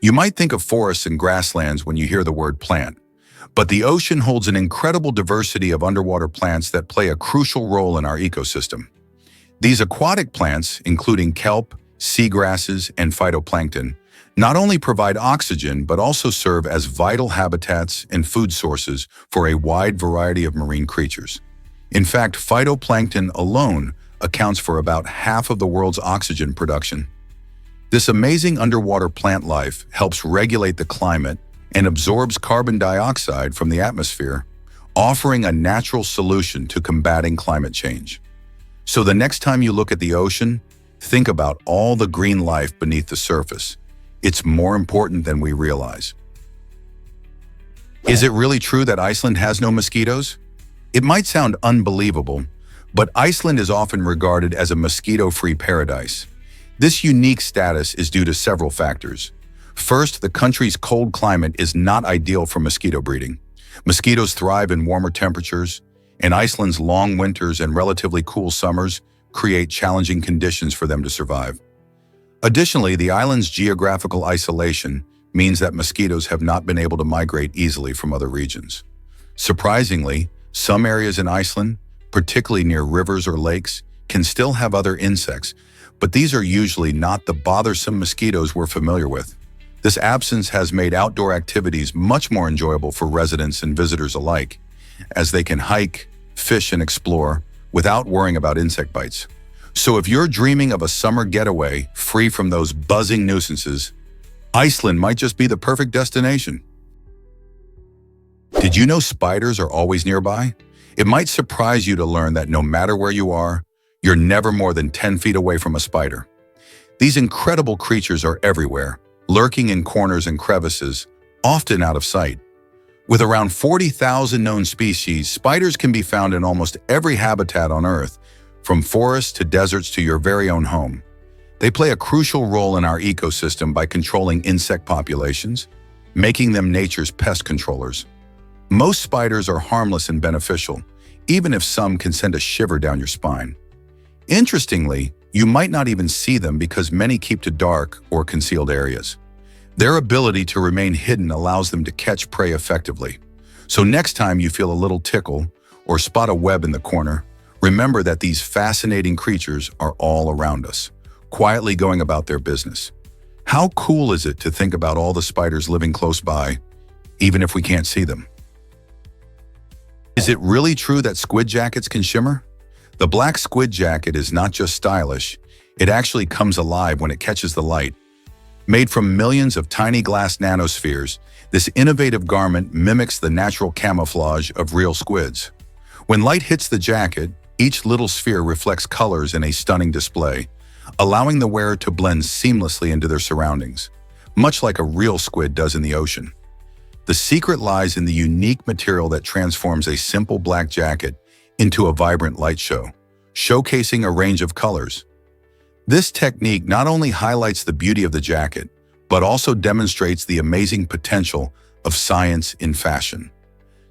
You might think of forests and grasslands when you hear the word plant, but the ocean holds an incredible diversity of underwater plants that play a crucial role in our ecosystem. These aquatic plants, including kelp, seagrasses, and phytoplankton, not only provide oxygen but also serve as vital habitats and food sources for a wide variety of marine creatures. In fact, phytoplankton alone accounts for about half of the world's oxygen production. This amazing underwater plant life helps regulate the climate and absorbs carbon dioxide from the atmosphere, offering a natural solution to combating climate change. So the next time you look at the ocean, think about all the green life beneath the surface. It's more important than we realize. Is it really true that Iceland has no mosquitoes? It might sound unbelievable, but Iceland is often regarded as a mosquito-free paradise. This unique status is due to several factors. First, the country's cold climate is not ideal for mosquito breeding. Mosquitoes thrive in warmer temperatures, and Iceland's long winters and relatively cool summers create challenging conditions for them to survive. Additionally, the island's geographical isolation means that mosquitoes have not been able to migrate easily from other regions. Surprisingly, some areas in Iceland, particularly near rivers or lakes, can still have other insects, but these are usually not the bothersome mosquitoes we're familiar with. This absence has made outdoor activities much more enjoyable for residents and visitors alike, as they can hike, fish, and explore without worrying about insect bites. So if you're dreaming of a summer getaway free from those buzzing nuisances, Iceland might just be the perfect destination. Did you know spiders are always nearby? It might surprise you to learn that no matter where you are, you're never more than 10 feet away from a spider. These incredible creatures are everywhere, lurking in corners and crevices, often out of sight. With around 40,000 known species, spiders can be found in almost every habitat on Earth, from forests to deserts to your very own home. They play a crucial role in our ecosystem by controlling insect populations, making them nature's pest controllers. Most spiders are harmless and beneficial, even if some can send a shiver down your spine. Interestingly, you might not even see them because many keep to dark or concealed areas. Their ability to remain hidden allows them to catch prey effectively. So next time you feel a little tickle or spot a web in the corner, remember that these fascinating creatures are all around us, quietly going about their business. How cool is it to think about all the spiders living close by, even if we can't see them? Is it really true that squid jackets can shimmer? The black squid jacket is not just stylish, it actually comes alive when it catches the light. Made from millions of tiny glass nanospheres, this innovative garment mimics the natural camouflage of real squids. When light hits the jacket, each little sphere reflects colors in a stunning display, allowing the wearer to blend seamlessly into their surroundings, much like a real squid does in the ocean. The secret lies in the unique material that transforms a simple black jacket into a vibrant light show, showcasing a range of colors. This technique not only highlights the beauty of the jacket, but also demonstrates the amazing potential of science in fashion.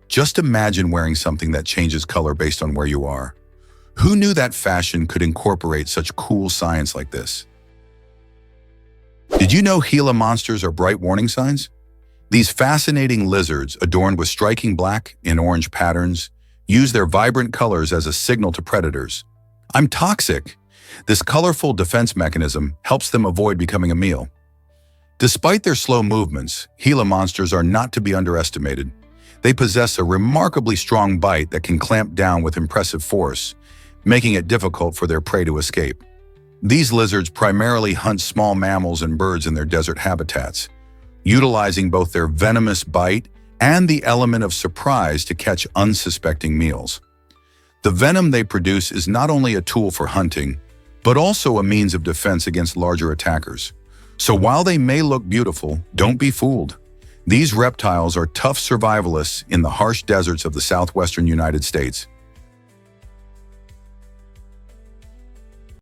Just imagine wearing something that changes color based on where you are. Who knew that fashion could incorporate such cool science like this? Did you know Gila monsters are bright warning signs? These fascinating lizards, adorned with striking black and orange patterns, use their vibrant colors as a signal to predators. "I'm toxic." This colorful defense mechanism helps them avoid becoming a meal. Despite their slow movements, Gila monsters are not to be underestimated. They possess a remarkably strong bite that can clamp down with impressive force, making it difficult for their prey to escape. These lizards primarily hunt small mammals and birds in their desert habitats, utilizing both their venomous bite and the element of surprise to catch unsuspecting meals. The venom they produce is not only a tool for hunting, but also a means of defense against larger attackers. So while they may look beautiful, don't be fooled. These reptiles are tough survivalists in the harsh deserts of the southwestern United States.